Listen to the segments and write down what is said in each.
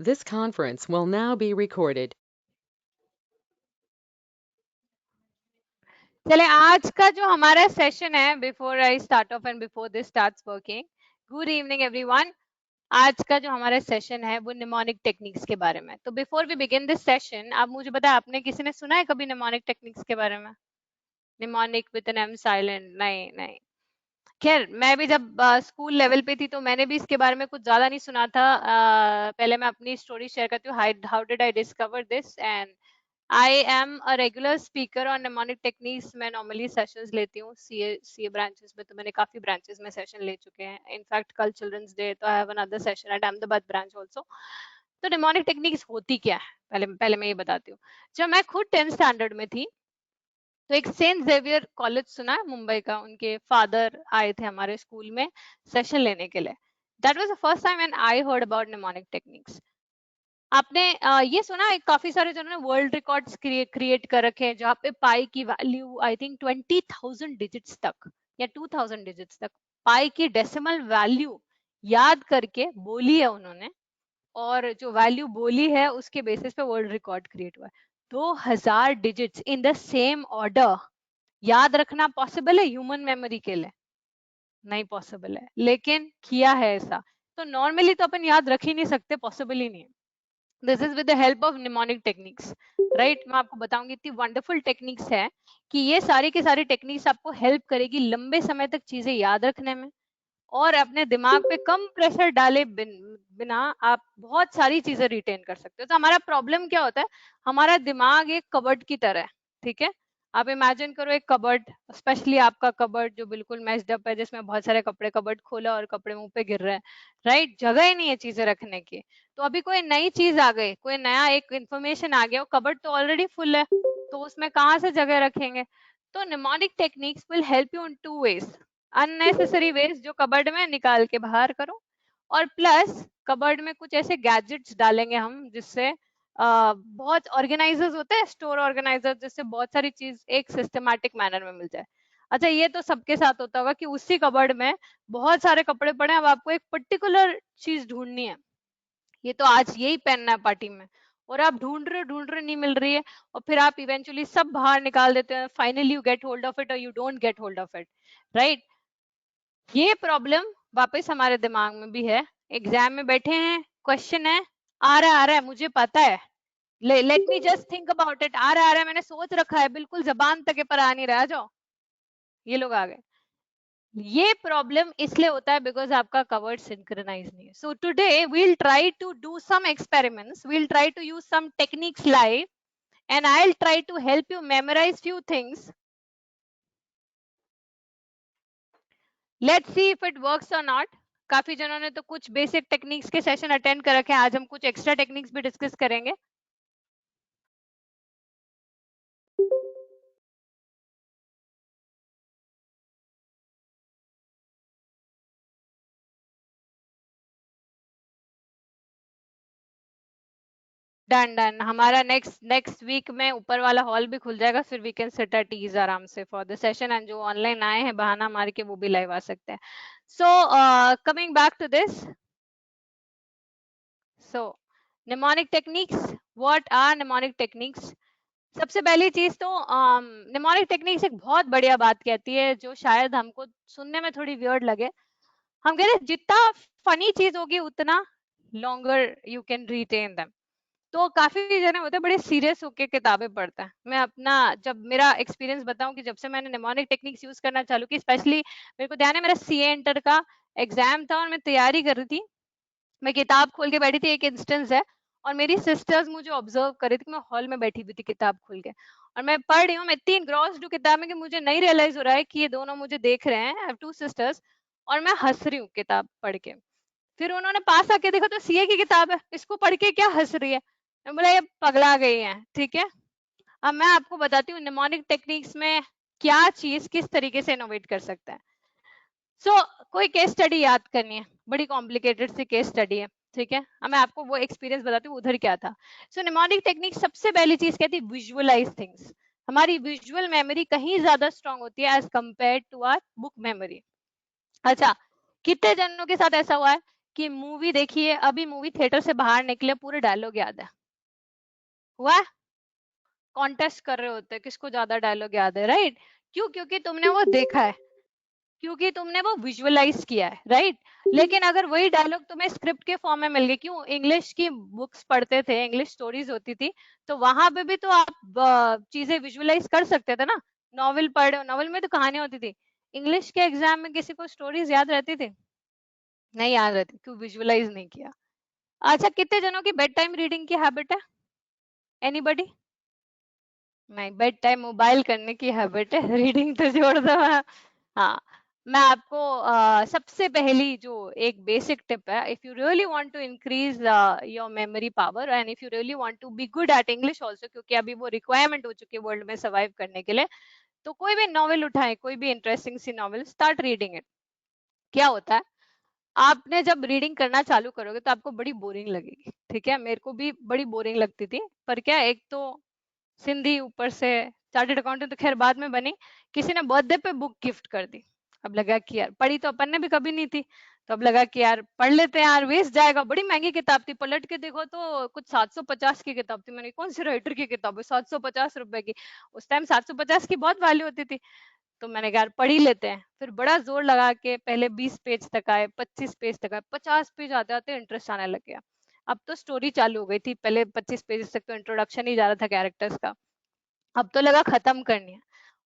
This conference will now be recorded. चले आज का जो हमारा सेशन है, before I start of and before this starts working, good evening everyone. आज का जो हमारा सेशन है वो निमोनिक टेक्निक्स के बारे में। तो before we begin this session, आप मुझे बताएं, आपने किसी ने सुना है कभी निमोनिक टेक्निक्स के बारे में? Mnemonic with an M silent? नहीं नहीं। खैर, मैं भी जब स्कूल लेवल पे थी तो मैंने भी इसके बारे में कुछ ज्यादा नहीं सुना था। पहले मैं अपनी स्टोरी शेयर करती हूँ, how did I discover this. And I am a regular speaker on mnemonic techniques. मैं नॉर्मली सेशंस लेती हूँ सीए ब्रांचेस में, तो मैंने काफी ब्रांचेस में सेशन ले चुके हैं। इनफैक्ट कल चिल्ड्रंस डे, तो I have another session at Ahmedabad branch also. तो निमोनिक टेक्निक्स होती क्या है, पहले पहले मैं ये बताती हूँ। जब मैं खुद 10th स्टैंडर्ड में थी, तो एक सेंट जेवियर कॉलेज सुना है मुंबई का, उनके फादर आए थे हमारे स्कूल में सेशन लेने के लिए। That was the first time when I heard about mnemonic techniques. आपने ये सुना है, काफी सारे जनों ने वर्ल्ड रिकॉर्ड्स क्रिएट कर रखे हैं जहाँ पे पाई की वैल्यू आई थिंक 20,000 डिजिट्स तक या 2,000 डिजिट्स तक पाई की डेसिमल वैल्यू याद करके बोली है उन्होंने। और जो वैल्यू बोली है उसके बेसिस पे वर्ल्ड रिकॉर्ड क्रिएट हुआ है। 2,000 digits in the same order याद रखना पॉसिबल है ह्यूमन मेमोरी के लिए? नहीं पॉसिबल है, लेकिन किया है ऐसा। तो नॉर्मली तो अपन याद रख ही नहीं सकते, पॉसिबल ही नहीं है। This is with the help of mnemonic techniques, right. मैं आपको बताऊंगी, इतनी वंडरफुल टेक्निक्स है कि ये सारी की सारी टेक्निक्स आपको हेल्प करेगी लंबे समय तक चीजें याद रखने में, और अपने दिमाग पे कम प्रेशर डाले बिना आप बहुत सारी चीजें रिटेन कर सकते हो। तो हमारा प्रॉब्लम क्या होता है, हमारा दिमाग एक कबर्ड की तरह है, ठीक है। आप इमेजिन करो एक कबर्ड, स्पेशली आपका कबर्ड जो बिल्कुल मैच्ड अप है, जिसमें बहुत सारे कपड़े, कबर्ड खोला और कपड़े मुंह पे गिर रहे हैं, राइट। जगह ही नहीं है चीजें रखने की। तो अभी कोई नई चीज आ गई, कोई नया एक इंफॉर्मेशन आ गया, कबर्ड तो ऑलरेडी फुल है, तो उसमें कहाँ से जगह रखेंगे? तो mnemonic techniques will help you in two ways. Unnecessary waste जो कबर्ड में, निकाल के बाहर करो। और प्लस कबर्ड में कुछ ऐसे गैजेट्स डालेंगे हम जिससे बहुत ऑर्गेनाइजर्स होते हैं, स्टोर ऑर्गेनाइजर, जिससे बहुत सारी चीज एक सिस्टमैटिक मैनर में मिल जाए। अच्छा, ये तो सबके साथ होता होगा कि उसी कबर्ड में बहुत सारे कपड़े पड़े हैं, अब आपको एक पर्टिकुलर चीज ढूंढनी है, ये तो आज यही पहनना है पार्टी में, और आप ढूंढ रहे नहीं मिल रही है, और फिर आप इवेंचुअली सब बाहर निकाल देते हैं, finally you get hold of it और you don't get hold of it, right. ये प्रॉब्लम वापस हमारे दिमाग में भी है। एग्जाम में बैठे हैं, क्वेश्चन है, आ रहा है, मुझे पता है, let me just think about it, आ रहा है, मैंने सोच रखा है, बिल्कुल जबान तक है, पर आ नहीं रहा, जाओ, ये लोग आ गए। ये प्रॉब्लम इसलिए होता है बिकॉज आपका कवर्ड सिंक्रोनाइज नहीं है। So today we'll try to do some experiments, we'll try to use some techniques live, and I will try to help you memorise few things. Let's see if it works or not. काफी जनों ने तो कुछ basic techniques के session attend कर रखे हैं, आज हम कुछ एक्स्ट्रा टेक्निक्स भी डिस्कस करेंगे। डन डन, हमारा नेक्स्ट वीक में ऊपर वाला हॉल भी खुल जाएगा, फिर we can sit at ease आराम से फॉर द सेशन, एंड जो ऑनलाइन आए हैं बहाना मार के वो भी लाइव आ सकते हैं। So coming back to this, so mnemonic techniques, what are mnemonic techniques? सबसे पहली चीज तो निमोनिक टेक्निक्स एक बहुत बढ़िया बात कहती है, जो शायद हमको सुनने में थोड़ी वियर्ड लगे। हम कह रहे हैं जितना फनी चीज होगी उतना longer you can retain them. तो काफी जने होते हैं बड़े सीरियस होके किताबें पढ़ते हैं। मैं अपना जब मेरा एक्सपीरियंस बताऊं कि जब से मैंने निमोनिक टेक्निक्स यूज करना चालू की, स्पेशली मेरे को ध्यान है मेरा सीए इंटर का एग्जाम था और मैं तैयारी कर रही थी, मैं किताब खोल के बैठी थी, एक इंस्टेंस है, और मेरी सिस्टर्स मुझे ऑब्जर्व कर रही थी कि मैं हॉल में बैठी हुई थी किताब खोल के, और मैं पढ़ रही हूँ, मैं इतनी इंग्रॉस्ड हूँ किताब में कि मुझे नहीं रियलाइज हो रहा है कि ये दोनों मुझे देख रहे हैं, आई हैव टू सिस्टर्स, और मैं हंस रही हूँ किताब पढ़ के। फिर उन्होंने पास आके देखा तो सीए की किताब है, इसको पढ़ के क्या हंस रही है? मैं बोला ये पगला गई है, ठीक है। अब मैं आपको बताती हूँ निमोनिक टेक्निक्स में क्या चीज किस तरीके से इनोवेट कर सकता है। सो कोई केस स्टडी याद करनी है, बड़ी कॉम्प्लिकेटेड सी केस स्टडी है, ठीक है। अब मैं आपको वो एक्सपीरियंस बताती हूँ उधर क्या था। सो निमोनिक टेक्निक सबसे पहली चीज कहती है विजुअलाइज थिंग्स। हमारी विजुअल मेमोरी कहीं ज्यादा स्ट्रांग होती है as compare to our book memory. अच्छा, कितने जनों के साथ ऐसा हुआ है कि मूवी देखिए, अभी मूवी थिएटर से बाहर निकले पूरे डायलॉग याद है? हुआ है? कॉन्टेस्ट कर रहे होते हैं किसको ज्यादा डायलॉग याद है, राइट? क्यों? क्योंकि तुमने वो देखा है, क्योंकि तुमने वो विजुअलाइज किया है, राइट? लेकिन अगर वही डायलॉग तुम्हें स्क्रिप्ट के फॉर्म में मिल गए, क्यों? इंग्लिश की बुक्स पढ़ते थे, इंग्लिश स्टोरीज होती थी, तो वहां पे भी तो आप चीजें विजुअलाइज कर सकते थे ना। नॉवल पढ़ो, नॉवल में तो कहानियां होती थी। इंग्लिश के एग्जाम में किसी को स्टोरीज याद रहती थी? नहीं याद रहती, क्यों? विजुअलाइज नहीं किया। अच्छा, कितने जनों की बेड टाइम रीडिंग की हैबिट है? एनीबडी? नहीं, बेड टाइम मोबाइल करने की हैबिट है, रीडिंग तो छोड़ दो। हाँ, मैं आपको सबसे पहली जो एक बेसिक टिप है, if you really want to increase your memory power and if you really want to be good at English also, क्योंकि अभी वो रिक्वायरमेंट हो चुकी है वर्ल्ड में सर्वाइव करने के लिए, तो कोई भी नॉवेल उठाएं, कोई भी इंटरेस्टिंग सी नॉवेल, स्टार्ट रीडिंग इट। क्या होता है, आपने जब रीडिंग करना चालू करोगे तो आपको बड़ी बोरिंग लगेगी, ठीक है? मेरे को भी बड़ी बोरिंग लगती थी, पर क्या, एक तो सिंधी, ऊपर से चार्टेड अकाउंटेंट तो खैर बाद में बनी, किसी ने बर्थडे पे बुक गिफ्ट कर दी। अब लगा कि यार, पढ़ी तो अपन ने भी कभी नहीं थी, तो अब लगा कि यार पढ़ लेते हैं यार, वेस्ट जाएगा। बड़ी महंगी किताब थी, पलट के देखो तो कुछ 750 की किताब थी। मैंने, कौन सी राइटर की किताब है 750 रुपए की? उस टाइम 750 की बहुत वैल्यू होती थी। तो मैंने कहा यार पढ़ ही लेते हैं, फिर बड़ा जोर लगा के पहले 20 पेज तक आए, 25 पेज तक आए, 50 पेज आते आते इंटरेस्ट आने लग गया। अब तो स्टोरी चालू हो गई थी, पहले 25 पेज तक तो इंट्रोडक्शन ही जा रहा था कैरेक्टर्स का, अब तो लगा खत्म करनी है।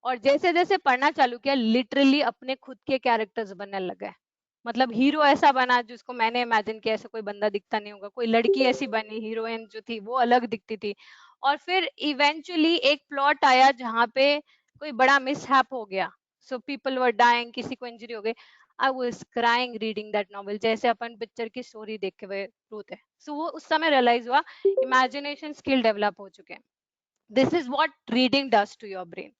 और जैसे जैसे पढ़ना चालू किया, लिटरली अपने खुद के कैरेक्टर्स बनने लगे। मतलब हीरो ऐसा बना जिसको मैंने इमेजिन किया, ऐसा कोई बंदा दिखता नहीं होगा, कोई लड़की ऐसी बनी, हीरोइन जो थी वो अलग दिखती थी। और फिर इवेंचुअली एक प्लॉट आया जहाँ पे कोई बड़ा मिसहैप हो गया, सो पीपल वर डाइंग, किसी को इंजरी हो गई। I was crying reading that novel, जैसे अपन पिक्चर की स्टोरी देख के हुए रोते हैं। सो वो उस समय रियलाइज हुआ, इमेजिनेशन स्किल डेवलप हो चुके हैं। This is what reading does to your brain.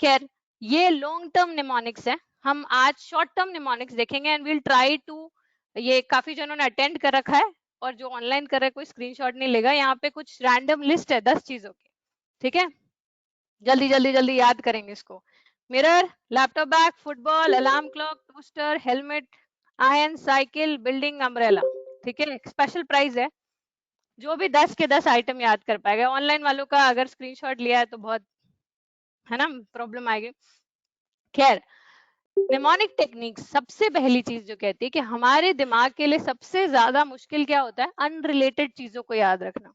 खैर, ये लॉन्ग टर्म निमोनिक्स है, हम आज शॉर्ट टर्म निमोनिक्स देखेंगे एंड विल ट्राई टू। ये काफी जनों ने अटेंड कर रखा है, और जो ऑनलाइन कर रहा है कोई स्क्रीनशॉट नहीं लेगा, यहाँ पे कुछ रैंडम लिस्ट है 10 चीजों की, ठीक है? जल्दी जल्दी जल्दी याद करेंगे इसको। Mirror, laptop bag, football, alarm clock, toaster, helmet, ion, cycle, building, umbrella. ठीक है, स्पेशल प्राइज है, जो भी 10 के 10 आइटम याद कर पाएगा। ऑनलाइन वालों का अगर स्क्रीनशॉट लिया है तो बहुत, है ना, प्रॉब्लम आएगी। खैर, निमोनिक टेक्निक सबसे पहली चीज जो कहती है कि हमारे दिमाग के लिए सबसे ज्यादा मुश्किल क्या होता है, अनरिलेटेड चीजों को याद रखना।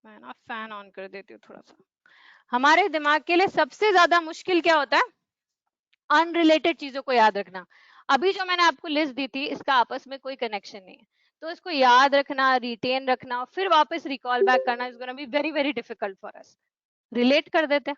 मैं ना फैन ऑन कर देती हूँ थोड़ा सा। हमारे दिमाग के लिए सबसे ज्यादा मुश्किल क्या होता है, अनरिलेटेड चीजों को याद रखना। अभी जो मैंने आपको लिस्ट दी थी, इसका आपस में कोई कनेक्शन नहीं है, तो इसको याद रखना, रिटेन रखना, फिर वापस रिकॉल बैक करना is gonna be very very difficult for us. Relate कर देते हैं।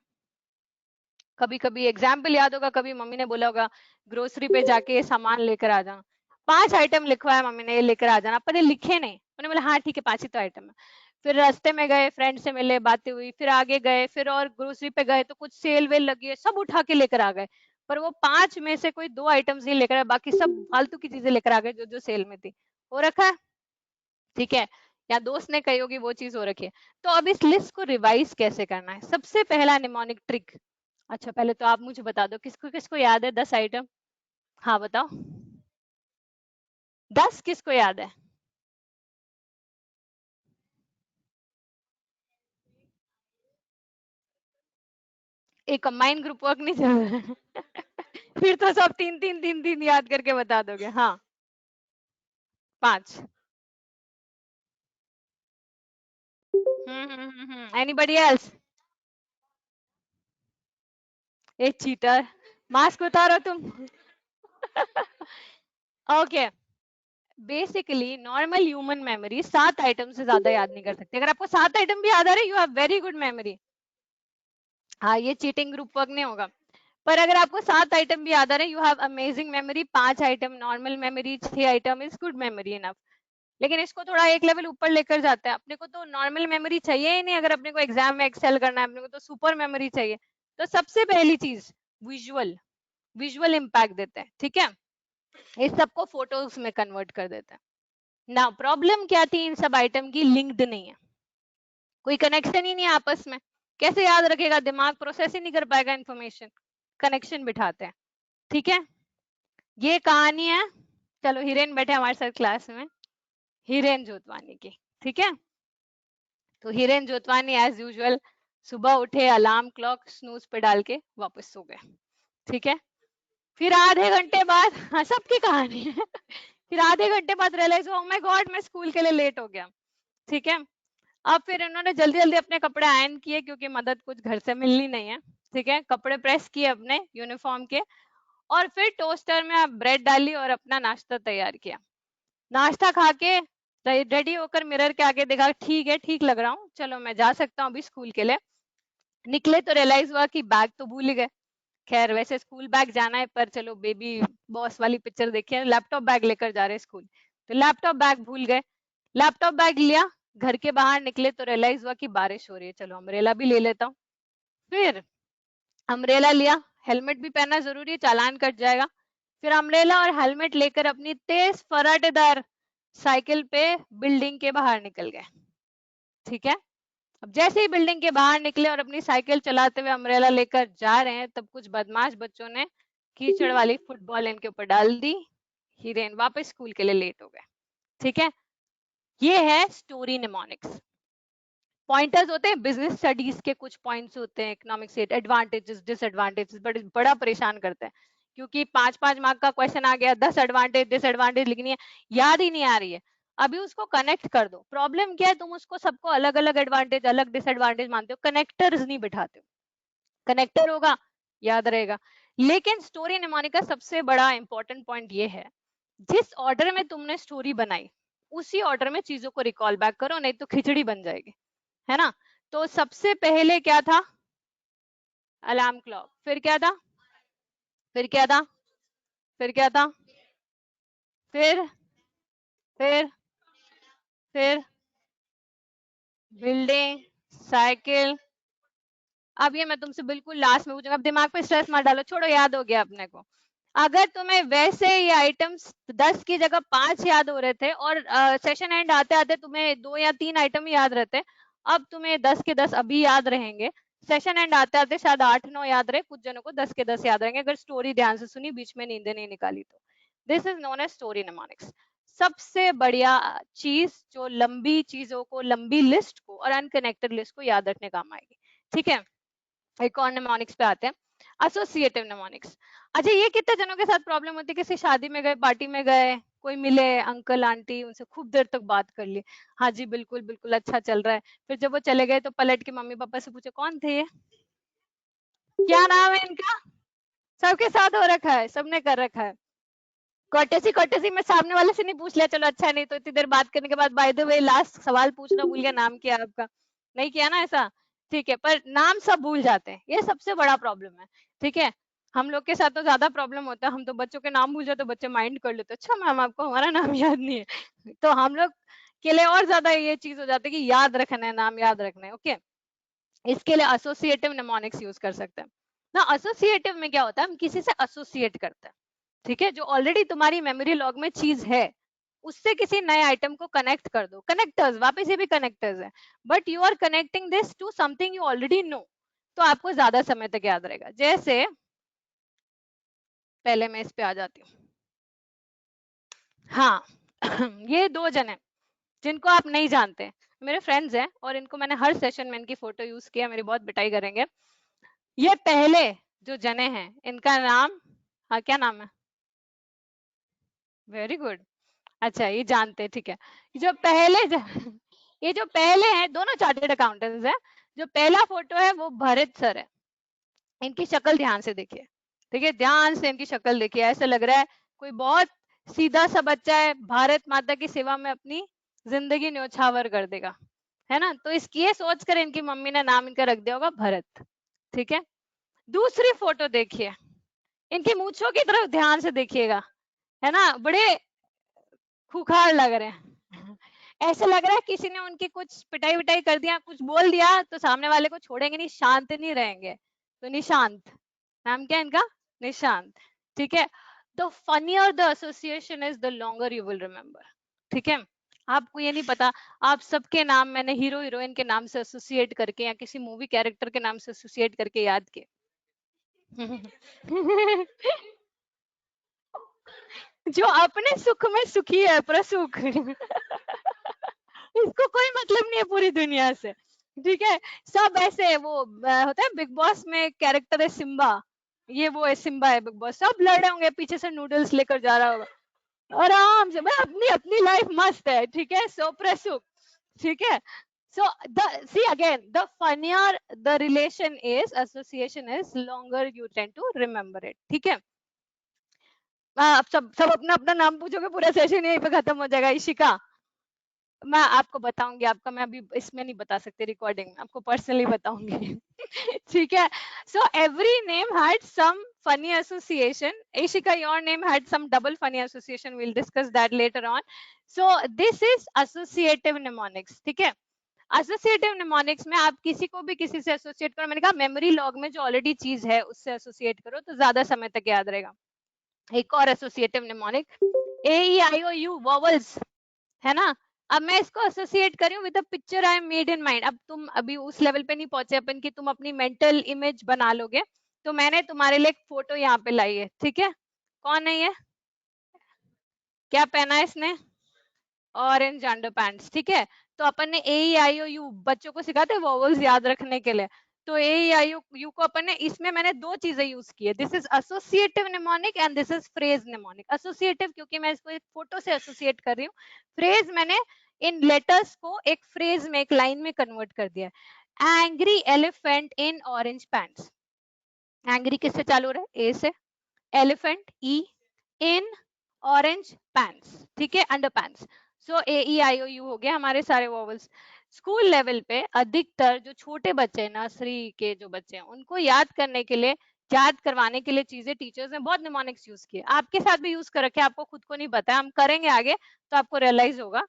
कभी कभी एग्जाम्पल याद होगा, कभी मम्मी ने बोला होगा ग्रोसरी पे जाके ये सामान लेकर आ जाना, 5 आइटम लिखवाया मम्मी ने, ये लेकर आ जाना, पर ये लिखे नहीं। उन्होंने बोला हाँ ठीक है, 5 ही तो आइटम है। फिर रास्ते में गए, फ्रेंड से मिले, बातें हुई, फिर आगे गए, फिर और ग्रोसरी पे गए तो कुछ सेल वेल लगी है, सब उठा के लेकर आ गए, पर वो 5 में से कोई 2 आइटम्स ही लेकर आए, बाकी सब फालतू की चीजें लेकर आ गए जो जो सेल में थी। हो रखा है, ठीक है? या दोस्त ने कही होगी वो चीज हो रखी है। तो अब इस लिस्ट को रिवाइज कैसे करना है, सबसे पहला निमोनिक ट्रिक। अच्छा, पहले तो आप मुझे बता दो किसको किसको याद है 10 आइटम। हाँ बताओ, 10 किसको याद है? एक कंबाइन ग्रुप वर्क नहीं चल रहा है? फिर तो सब तीन तीन तीन तीन याद करके बता दोगे। हाँ, 5। Anybody else? A cheater, mask उतारो तुम। Okay, basically normal human memory 7 item से ज्यादा याद नहीं कर सकते। अगर आपको 7 आइटम भी याद आ रहे, you have very good memory. हाँ, ये चीटिंग ग्रुप वर्क नहीं होगा। पर अगर आपको 7 आइटम भी याद आ रहे, you have amazing memory. 5 item normal memory, 6 item is good memory enough. लेकिन इसको थोड़ा एक लेवल ऊपर लेकर जाते हैं, अपने को तो नॉर्मल मेमोरी चाहिए ही नहीं, अगर अपने को एग्जाम में एक्सेल करना है, अपने को तो सुपर मेमोरी चाहिए। तो सबसे पहली चीज, विजुअल, विजुअल इम्पैक्ट देते हैं, ठीक है? इस सबको फोटोज में कन्वर्ट कर देते हैं। ना प्रॉब्लम क्या थी, इन सब आइटम की लिंक्ड नहीं है, कोई कनेक्शन ही नहीं है आपस में। कैसे याद रखेगा, दिमाग प्रोसेस ही नहीं कर पाएगा इन्फॉर्मेशन। कनेक्शन बिठाते हैं, ठीक है? ये कहानी है, चलो हिरेन बैठे हमारे साथ क्लास में, हिरेन जोतवानी की। ठीक है, तो हिरेन जोतवानी एज यूजुअल सुबह उठे, अलार्म क्लॉक स्नूज पे डाल के वापस सो गए। ठीक है, फिर आधे घंटे बाद हाँ सबकी कहानी है फिर आधे घंटे बाद रियलाइज हुआ, माय गॉड मैं स्कूल के लिए लेट हो गया। ठीक है, अब फिर इन्होंने जल्दी जल्दी अपने कपड़े आयरन किए क्योंकि मदद कुछ घर से मिलनी नहीं है। ठीक है, कपड़े प्रेस किए अपने यूनिफॉर्म के, और फिर टोस्टर में ब्रेड डाली और अपना नाश्ता तैयार किया। नाश्ता खा के रेडी होकर मिरर के आगे देखा, ठीक है ठीक लग रहा हूँ, चलो मैं जा सकता हूँ अभी स्कूल के लिए। निकले तो रियलाइज हुआ कि बैग तो भूल ही गए। खैर वैसे स्कूल बैग जाना है, पर चलो बेबी बॉस वाली पिक्चर देखिए, लैपटॉप बैग लेकर जा रहे स्कूल, तो लैपटॉप बैग भूल गए। लैपटॉप बैग लिया, घर के बाहर निकले तो रियलाइज हुआ कि बारिश हो रही है, चलो अम्ब्रेला भी ले लेता हूँ। फिर अम्ब्रेला लिया, हेलमेट भी पहनना जरूरी है, चालान कट जाएगा। फिर अम्ब्रेला और हेलमेट लेकर अपनी तेज फराटेदार साइकिल पे बिल्डिंग के बाहर निकल गए। ठीक है, अब जैसे ही बिल्डिंग के बाहर निकले और अपनी साइकिल चलाते हुए अम्ब्रेला लेकर जा रहे हैं, तब कुछ बदमाश बच्चों ने कीचड़ वाली फुटबॉल इनके ऊपर डाल दी। हिरेन वापस स्कूल के लिए लेट हो गए। ठीक है, ये है स्टोरी निमोनिक्स। पॉइंटर्स होते हैं बिजनेस स्टडीज के, कुछ पॉइंट्स होते हैं इकोनॉमिक्स के, एडवांटेजेस डिसएडवांटेजेस, बड़ा परेशान करते हैं क्योंकि 5-5 मार्क का क्वेश्चन आ गया, 10 एडवांटेज डिसएडवांटेज लिखनी है, याद ही नहीं आ रही है। अभी उसको कनेक्ट कर दो। प्रॉब्लम क्या है, तुम उसको सबको अलग अलग एडवांटेज अलग डिसएडवांटेज मानते हो, कनेक्टर्स नहीं बिठाते हो। कनेक्टर होगा याद रहेगा। लेकिन स्टोरी निमोनिक का सबसे बड़ा इंपॉर्टेंट पॉइंट ये है, जिस ऑर्डर में तुमने स्टोरी बनाई उसी ऑर्डर में चीजों को रिकॉल बैक करो, नहीं तो खिचड़ी बन जाएगी, है ना। तो सबसे पहले क्या था, अलार्म क्लॉक। फिर क्या था, फिर क्या था, फिर क्या था, फिर फिर फिर बिल्डिंग, साइकिल। अब ये मैं तुमसे बिल्कुल लास्ट में पूछूंगा, अब दिमाग पे स्ट्रेस मत डालो, छोड़ो, याद हो गया अपने को। अगर तुम्हें वैसे ये आइटम्स 10 की जगह 5 याद हो रहे थे और सेशन एंड आते आते तुम्हें 2 या 3 आइटम याद रहते, अब तुम्हें 10 के 10 अभी याद रहेंगे, सेशन एंड आते आते शायद 8-9 याद रहे, कुछ जनों को 10 के 10 याद रहेंगे अगर स्टोरी ध्यान से सुनी, बीच में नींद नहीं निकाली तो। This is known as story mnemonics. सबसे बढ़िया चीज जो लंबी चीजों को, लंबी लिस्ट को और अनकनेक्टेड लिस्ट को याद रखने काम आएगी। ठीक है, एक और निमोनिक्स पे आते हैं, एसोसिएटिव निमोनिक्स। अच्छा, ये कितने जनों के साथ प्रॉब्लम होती है, किसी शादी में गए, पार्टी में गए, कोई मिले अंकल आंटी, उनसे खूब देर तक बात कर ली, हाँ जी बिल्कुल बिल्कुल अच्छा चल रहा है, फिर जब वो चले गए तो पलट के मम्मी पापा से पूछे कौन थे ये, क्या नाम है इनका, सबके साथ हो रखा है, सबने कर रखा है। कर्टेसी कर्टेसी में सामने वाले से नहीं पूछ लिया, चलो अच्छा, नहीं तो इतनी देर बात करने के बाद बाय द वे लास्ट सवाल पूछना भूल गया, नाम क्या है आपका, नहीं किया ना ऐसा। ठीक है, पर नाम सब भूल जाते हैं, ये सबसे बड़ा प्रॉब्लम है। ठीक है, हम लोग के साथ तो ज्यादा प्रॉब्लम होता है, हम तो बच्चों के नाम भूल जाते, तो बच्चे माइंड कर लेते, अच्छा मैम आपको हमारा नाम याद नहीं है तो हम लोग के लिए और ज्यादा ये चीज हो जाती है कि याद रखना है, नाम याद रखना है। ओके, इसके लिए एसोसिएटिव निमोनिक्स यूज कर सकते हैं ना। एसोसिएटिव में क्या होता है, हम किसी से एसोसिएट करते हैं। ठीक है, जो ऑलरेडी तुम्हारी मेमोरी लॉग में चीज है उससे किसी नए आइटम को कनेक्ट कर दो। कनेक्टर्स, वापस ये भी कनेक्टर्स है, but you are connecting this to something you already know, तो आपको ज्यादा समय तक याद रहेगा। जैसे पहले मैं इस पे आ जाती हूँ। हाँ ये 2 जन है जिनको आप नहीं जानते, मेरे फ्रेंड्स हैं और इनको मैंने हर सेशन में इनकी फोटो यूज किया, मेरी बहुत पिटाई करेंगे। ये पहले जो जने हैं इनका नाम, हाँ क्या नाम है, वेरी गुड, अच्छा ये जानते हैं। ठीक है, जो पहले ये जो पहले हैं दोनों चार्टेड अकाउंटेंट्स हैं। जो पहला फोटो है वो भरत सर है, इनकी शक्ल ध्यान से देखिए। ठीक है, ध्यान से इनकी शक्ल देखिए, ऐसा लग रहा है कोई बहुत सीधा सा बच्चा है, भारत माता की सेवा में अपनी जिंदगी न्योछावर कर देगा, है ना। तो इसकी ये सोच कर इनकी मम्मी ने नाम इनका रख दिया होगा भरत। ठीक है, दूसरी फोटो देखिए, इनकी मूछों की तरफ ध्यान से देखिएगा, है ना, बड़े खुखार लग रहे हैं ऐसे लग रहा है किसी ने उनकी कुछ पिटाई विटाई कर दिया, कुछ बोल दिया तो सामने वाले को छोड़ेंगे नहीं, शांत नहीं रहेंगे। तो निशांत, नाम क्या है इनका, निशांत। ठीक है, the funnier the association is the longer you will remember. ठीक है, आपको ये नहीं पता, आप सबके नाम मैंने हीरो हीरोइन के नाम से एसोसिएट करके या किसी मूवी कैरेक्टर के नाम से एसोसिएट करके याद किए जो अपने सुख में सुखी है प्रसुख। इसको कोई मतलब नहीं है पूरी दुनिया से, ठीक है। सब ऐसे वो होता है बिग बॉस में कैरेक्टर है सिम्बा, ये वो है सिम्बा है बिग बॉस, सब लड़े होंगे पीछे से नूडल्स लेकर जा रहा होगा आराम से, भाई अपनी अपनी लाइफ मस्त है, ठीक है। सो प्रसुख, ठीक है। So see again, the funnier the relation is, association is, longer you tend to remember it, ठीक है। अब सब सब अपना अपना नाम पूछोगे, पूरा सेशन यहीं पे खत्म हो जाएगा। इशिका, मैं आपको बताऊंगी, आपका मैं अभी इसमें नहीं बता सकती, रिकॉर्डिंग में आपको पर्सनली बताऊंगी। ठीक है। So every name had some funny association. Ishika, your name had some double funny association. We'll discuss that later on. So this is associative mnemonics, ठीक है। एसोसिएटिव निमोनिक्स में आप किसी को भी किसी से एसोसिएट करो, मैंने कहा मेमोरी लॉग में जो ऑलरेडी चीज है उससे एसोसिएट करो तो ज्यादा समय तक याद रहेगा। एक और associative mnemonic, A E I O U vowels, है ना। अब मैं इसको एसोसिएट कर रही हूँ with the picture I am made in mind. अब तुम अभी उस लेवल पे नहीं पहुंचे अपन कि तुम अपनी मेंटल इमेज बना लोगे, तो मैंने तुम्हारे लिए एक फोटो यहाँ पे लाई है, ठीक है। कौन है ये, क्या पहना है इसने, ऑरेंज अंडरपैंट्स, ठीक है। तो अपन ने ए आई ओ यू बच्चों को सिखाते हैं वॉवल्स याद रखने के लिए, तो ए आई ओ यू को अपन ने, इसमें मैंने दो चीजें यूज की है, this is associative mnemonic and this is phrase mnemonic. Associative क्योंकि मैं इसको एक फोटो से एसोसिएट कर रही हूँ, फ्रेज मैंने इन लेटर्स को एक फ्रेज में, एक लाइन में कन्वर्ट कर दिया। Angry elephant in orange pants, angry किससे चालू रहा है, ए से, elephant E, in orange pants, ठीक है, under pants. So A E I O U हो गया हमारे सारे वॉवल्स। स्कूल लेवल पे अधिकतर जो छोटे बच्चे हैं, नर्सरी के जो बच्चे हैं, उनको याद करने के लिए, याद करवाने के लिए चीजें टीचर्स ने बहुत निमोनिक्स यूज किए। आपके साथ भी यूज कर रखे, आपको खुद को नहीं पता है, हम करेंगे आगे तो आपको रियलाइज होगा।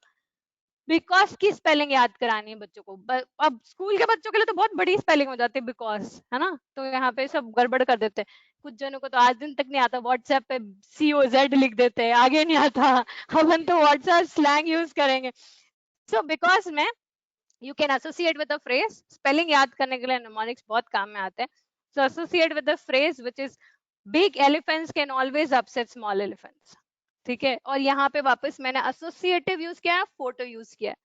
बिकॉज की स्पेलिंग याद करानी है बच्चों को, अब स्कूल के बच्चों के लिए तो बहुत बड़ी स्पेलिंग हो जाती है बिकॉज, है ना, तो यहाँ पे सब गड़बड़ कर देते हैं। कुछ जनों को तो आज दिन तक नहीं आता, व्हाट्सएप पे COZ लिख देते हैं, आगे नहीं आता। अपन तो व्हाट्सएप स्लैंग यूज करेंगे। सो बिकॉज में you can associate with the phrase, spelling याद करने के लिए निमोनिक्स बहुत काम में आते हैं। So associate with the phrase which is big elephants can always upset small elephants, ठीक है। और यहाँ पे वापस मैंने एसोसिएटिव यूज किया है, फोटो यूज किया है,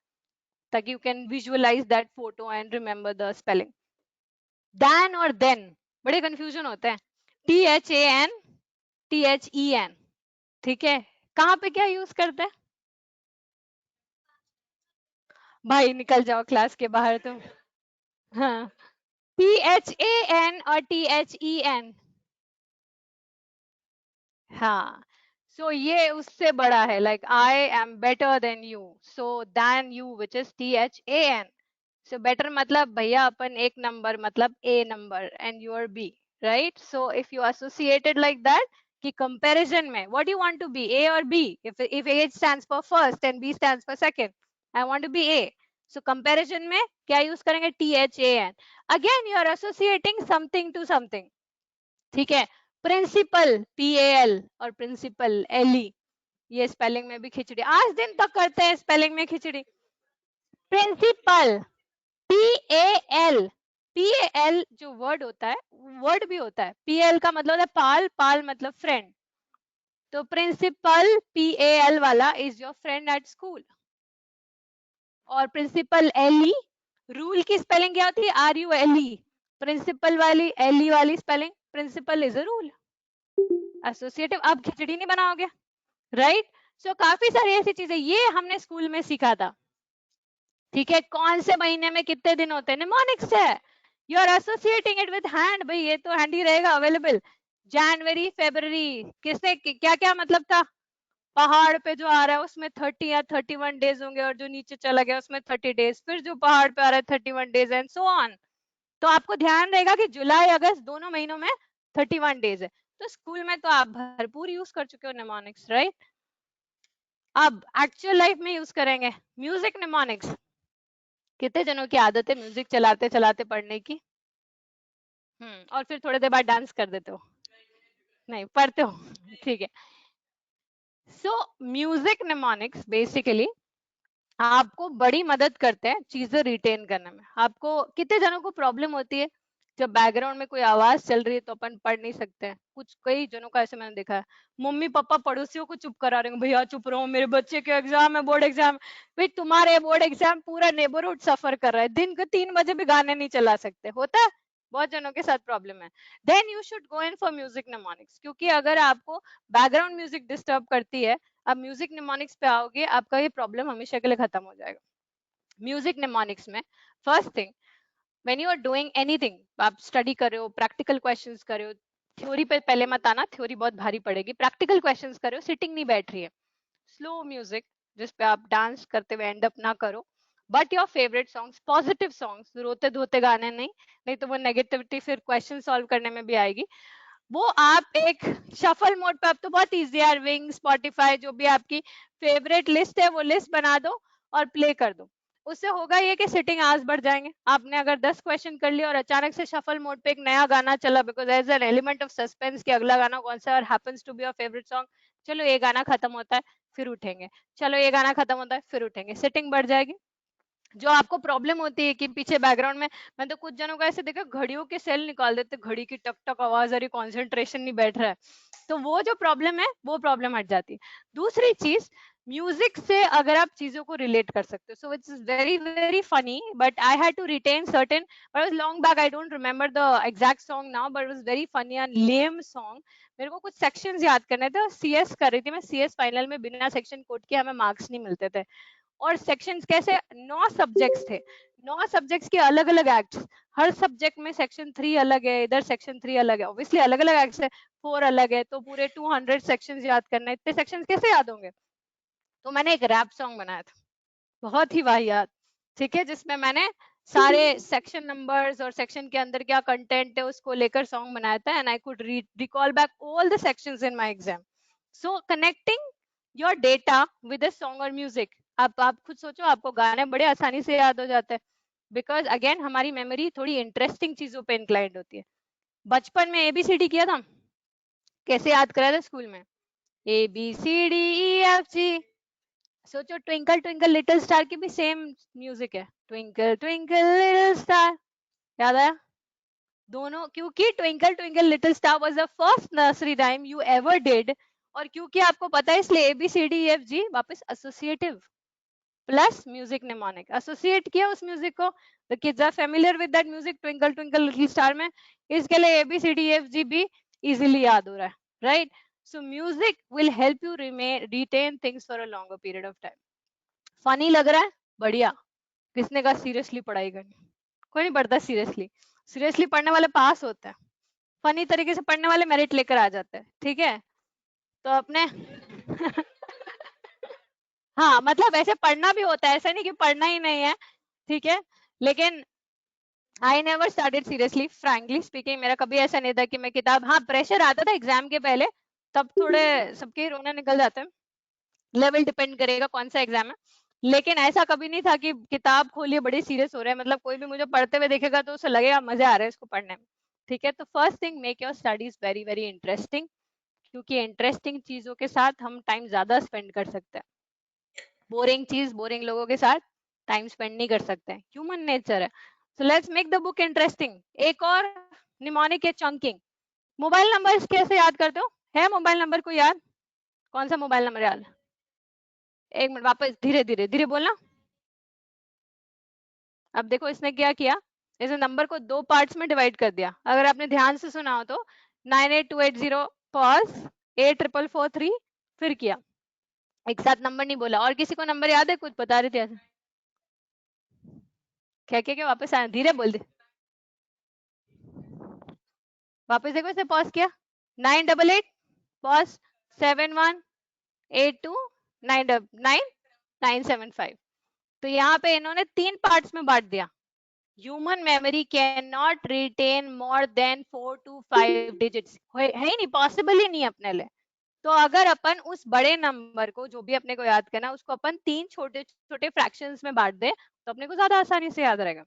ताकि you can visualise that photo and remember the spelling. Than और देन बड़े कंफ्यूजन होते हैं, THAN THEN, ठीक है। कहाँ पे क्या यूज करते हैं, भाई निकल जाओ क्लास के बाहर तुम। हाँ, THAN और THEN, हाँ। सो ये उससे बड़ा है, like I am better than you, so than you which is THAN। So better मतलब भैया अपन एक नंबर, मतलब A number and you are B, right. So if you associated like that कि कंपैरिजन में what you want to be, A और B, if A stands for first and B stands for second, I want to be A, so comparison में क्या use करेंगे, THAN। Again you are associating something to something, ठीक है। Principal PAL और principle LE, ये spelling में भी खिचड़ी, आज दिन तक करते हैं स्पेलिंग में खिचड़ी। प्रिंसिपल PAL, PAL जो वर्ड होता है, वर्ड भी होता है, PAL का मतलब है पाल, पाल मतलब फ्रेंड, तो प्रिंसिपल PAL वाला is your friend at school. और प्रिंसिपल LE, रूल की स्पेलिंग क्या होती है, RULE, प्रिंसिपल वाली LE वाली spelling, principle is a rule. Associative, अब खिचड़ी नहीं बनाओगे, राइट। सो काफी सारी ऐसी चीजें ये हमने स्कूल में सीखा था, ठीक है। कौन से महीने में कितने दिन होते हैं, निमोनिक्स है, you are associating it with hand, भाई ये तो हैंड ही रहेगा अवेलेबल। जनवरी फरवरी, किसने क्या क्या मतलब था, पहाड़ पे जो आ रहा है उसमें 30 या 31 डेज होंगे, और जो नीचे चला गया उसमें 30 डेज, फिर जो पहाड़ पे आ रहा है 31 डेज एंड सो ऑन। तो आपको ध्यान रहेगा कि जुलाई अगस्त दोनों महीनों में 31 डेज है। तो स्कूल में तो आप भरपूर यूज कर चुके हो निमोनिक्स, राइट। अब एक्चुअल लाइफ में यूज करेंगे म्यूजिक निमोनिक्स। कितने जनों की आदत है म्यूजिक चलाते चलाते पढ़ने की, और फिर थोड़ी देर बाद डांस कर देते हो, नहीं पढ़ते हो, ठीक है। सो म्यूजिक निमोनिक्स बेसिकली आपको बड़ी मदद करते हैं चीजें रिटेन करने में। आपको कितने जनों को प्रॉब्लम होती है जब बैकग्राउंड में कोई आवाज चल रही है तो अपन पढ़ नहीं सकते हैं। कुछ कई जनों का ऐसे मैंने देखा है, मम्मी पापा पड़ोसियों को चुप करा रहे हैं, भैया चुप रहो मेरे बच्चे के एग्जाम है, बोर्ड एग्जाम। भाई तुम्हारे बोर्ड एग्जाम पूरा नेबरहुड सफर कर रहा है, दिन को 3 बजे भी गाने नहीं चला सकते, होता है बहुत जनों के साथ प्रॉब्लम है। Then you should go in for music mnemonics, क्योंकि अगर आपको बैकग्राउंड म्यूजिक डिस्टर्ब करती है, अब म्यूजिक निमोनिक्स पे आओगे, आपका ये प्रॉब्लम हमेशा के लिए खत्म हो जाएगा। म्यूजिक निमोनिक्स में first thing, when you are doing anything, आप स्टडी कर रहे हो, प्रैक्टिकल क्वेश्चंस कर रहे हो, थ्योरी पे पहले मत आना, थ्योरी बहुत भारी पड़ेगी, प्रैक्टिकल क्वेश्चंस कर रहे हो, सिटिंग नहीं बैठ रही है, स्लो म्यूजिक जिस पे आप डांस करते हुए एंड अप ना करो, but your favourite songs, positive songs, रोते धोते गाने नहीं, नहीं तो वो नेगेटिविटी फिर क्वेश्चन सॉल्व करने में भी आएगी। वो आप एक शफल मोड पे, अब तो बहुत इजी है, विंग, स्पॉटिफाई, जो भी आपकी फेवरेट लिस्ट है वो लिस्ट बना दो और प्ले कर दो। उससे होगा ये कि सिटिंग आवर्स बढ़ जाएंगे। आपने अगर 10 क्वेश्चन कर लिया और अचानक से शफल मोड पे एक नया गाना चला, because as an element of suspense कि अगला गाना कौन सा है और happens to be your favourite song, चलो ये गाना खत्म होता है फिर उठेंगे, चलो ये गाना खत्म होता है फिर उठेंगे, सिटिंग बढ़ जाएगी। जो आपको प्रॉब्लम होती है कि पीछे बैकग्राउंड में, मैं तो कुछ जनों को ऐसे देखा घड़ियों के सेल निकाल देते, घड़ी की टक टक आवाज आ रही, कॉन्सेंट्रेशन नहीं बैठ रहा है, तो वो जो प्रॉब्लम है वो प्रॉब्लम हट जाती है। दूसरी चीज, म्यूजिक से अगर आप चीजों को रिलेट कर सकते हो, so it's very very funny, but I had to retain certain, but was long back, I don't remember the exact song now, but was very funny and lame song. मेरे को कुछ सेक्शंस याद करने थे, CS कर रही थी मैं, सीएस फाइनल में बिना सेक्शन कोड के हमें मार्क्स नहीं मिलते थे, और सेक्शंस कैसे, 9 सब्जेक्ट्स थे, 9 सब्जेक्ट्स के अलग अलग एक्ट्स, हर सब्जेक्ट में सेक्शन 3 अलग है, इधर सेक्शन 3 अलग है, ऑब्वियसली अलग अलग एक्ट्स है, 4 अलग है, तो पूरे 200 सेक्शंस याद करना है, इतने सेक्शंस कैसे याद होंगे। तो मैंने एक रैप सॉन्ग बनाया था, बहुत ही वाहियात, ठीक है, जिसमें मैंने सारे सेक्शन नंबर्स और सेक्शन के अंदर क्या कंटेंट है उसको लेकर सॉन्ग बनाया था, and I could recall back all the sections in my exam. So connecting your data with a song और म्यूजिक, आप खुद सोचो, आपको गाने बड़े आसानी से याद हो जाते हैं, बिकॉज अगेन हमारी मेमोरी थोड़ी इंटरेस्टिंग चीजों पे इंक्लाइंड होती है। बचपन में एबीसीडी किया था, कैसे याद करा था स्कूल में, ABCDEFG, सोचो ट्विंकल ट्विंकल लिटिल स्टार की भी सेम म्यूजिक है, ट्विंकल ट्विंकल लिटिल स्टार, याद आया दोनों, क्योंकि twinkle twinkle little star was the first nursery rhyme you ever did, और क्योंकि आपको पता है इसलिए ABCDEFG वापस associative plus music mnemonic, associate किया उस म्यूजिक को, the kids are familiar with that music twinkle twinkle little star में, इसके लिए ABCDEFG भी इजीली याद हो रहा है, right. So music will help you retain things for a longer period of time. Funny लग रहा है, बढ़िया, किसने कहा सीरियसली पढ़ाई करनी, कोई नहीं पढ़ता सीरियसली, सीरियसली पढ़ने वाले पास होते हैं, फनी तरीके से पढ़ने वाले मेरिट लेकर आ जाते हैं, ठीक है। तो अपने हाँ मतलब ऐसे पढ़ना भी होता है, ऐसा नहीं कि पढ़ना ही नहीं है, ठीक है, लेकिन I never started seriously, frankly speaking, मेरा कभी ऐसा नहीं था कि मैं किताब, हाँ प्रेशर आता था एग्जाम के पहले, तब थोड़े सबके रोने निकल जाते हैं, लेवल डिपेंड करेगा कौन सा एग्जाम है, लेकिन ऐसा कभी नहीं था कि किताब खोलिए बड़ी सीरियस हो रहे हैं, मतलब कोई भी मुझे पढ़ते हुए देखेगा तो उसे लगेगा मजे आ रहे हैं इसको पढ़ने में, ठीक है। तो first thing, make your studies very very interesting, क्योंकि इंटरेस्टिंग चीजों के साथ हम टाइम ज्यादा स्पेंड कर सकते हैं, बोरिंग चीज बोरिंग लोगों के साथ टाइम स्पेंड नहीं कर सकते, ह्यूमन नेचर है। So let's make the book interesting. एक और निमोनिक है चंकिंग। मोबाइल नंबर कैसे याद करते हो, है मोबाइल नंबर को याद, कौन सा मोबाइल नंबर याद, एक मिनट वापस धीरे धीरे धीरे बोलना। अब देखो इसने क्या किया, इस नंबर को 2 पार्ट्स में डिवाइड कर दिया, अगर आपने ध्यान से सुना हो तो 98280 पॉज 8443 फिर किया, एक साथ नंबर नहीं बोला। और किसी को नंबर याद है, कुछ बता रहे थे ऐसे, क्या वापस आया, धीरे बोल दे, वापस देखो इसे पॉज किया, 988 पॉज 7182 9 9 975, तो यहाँ पे इन्होंने 3 पार्ट्स में बांट दिया। Human memory can not retain more than 4 to 5 digits, है ही नहीं, पॉसिबल ही नहीं अपने लिए। तो अगर अपन उस बड़े नंबर को जो भी अपने को याद करना उसको अपन 3 छोटे छोटे फ्रैक्शंस में बांट दे तो अपने को ज्यादा आसानी से याद रहेगा,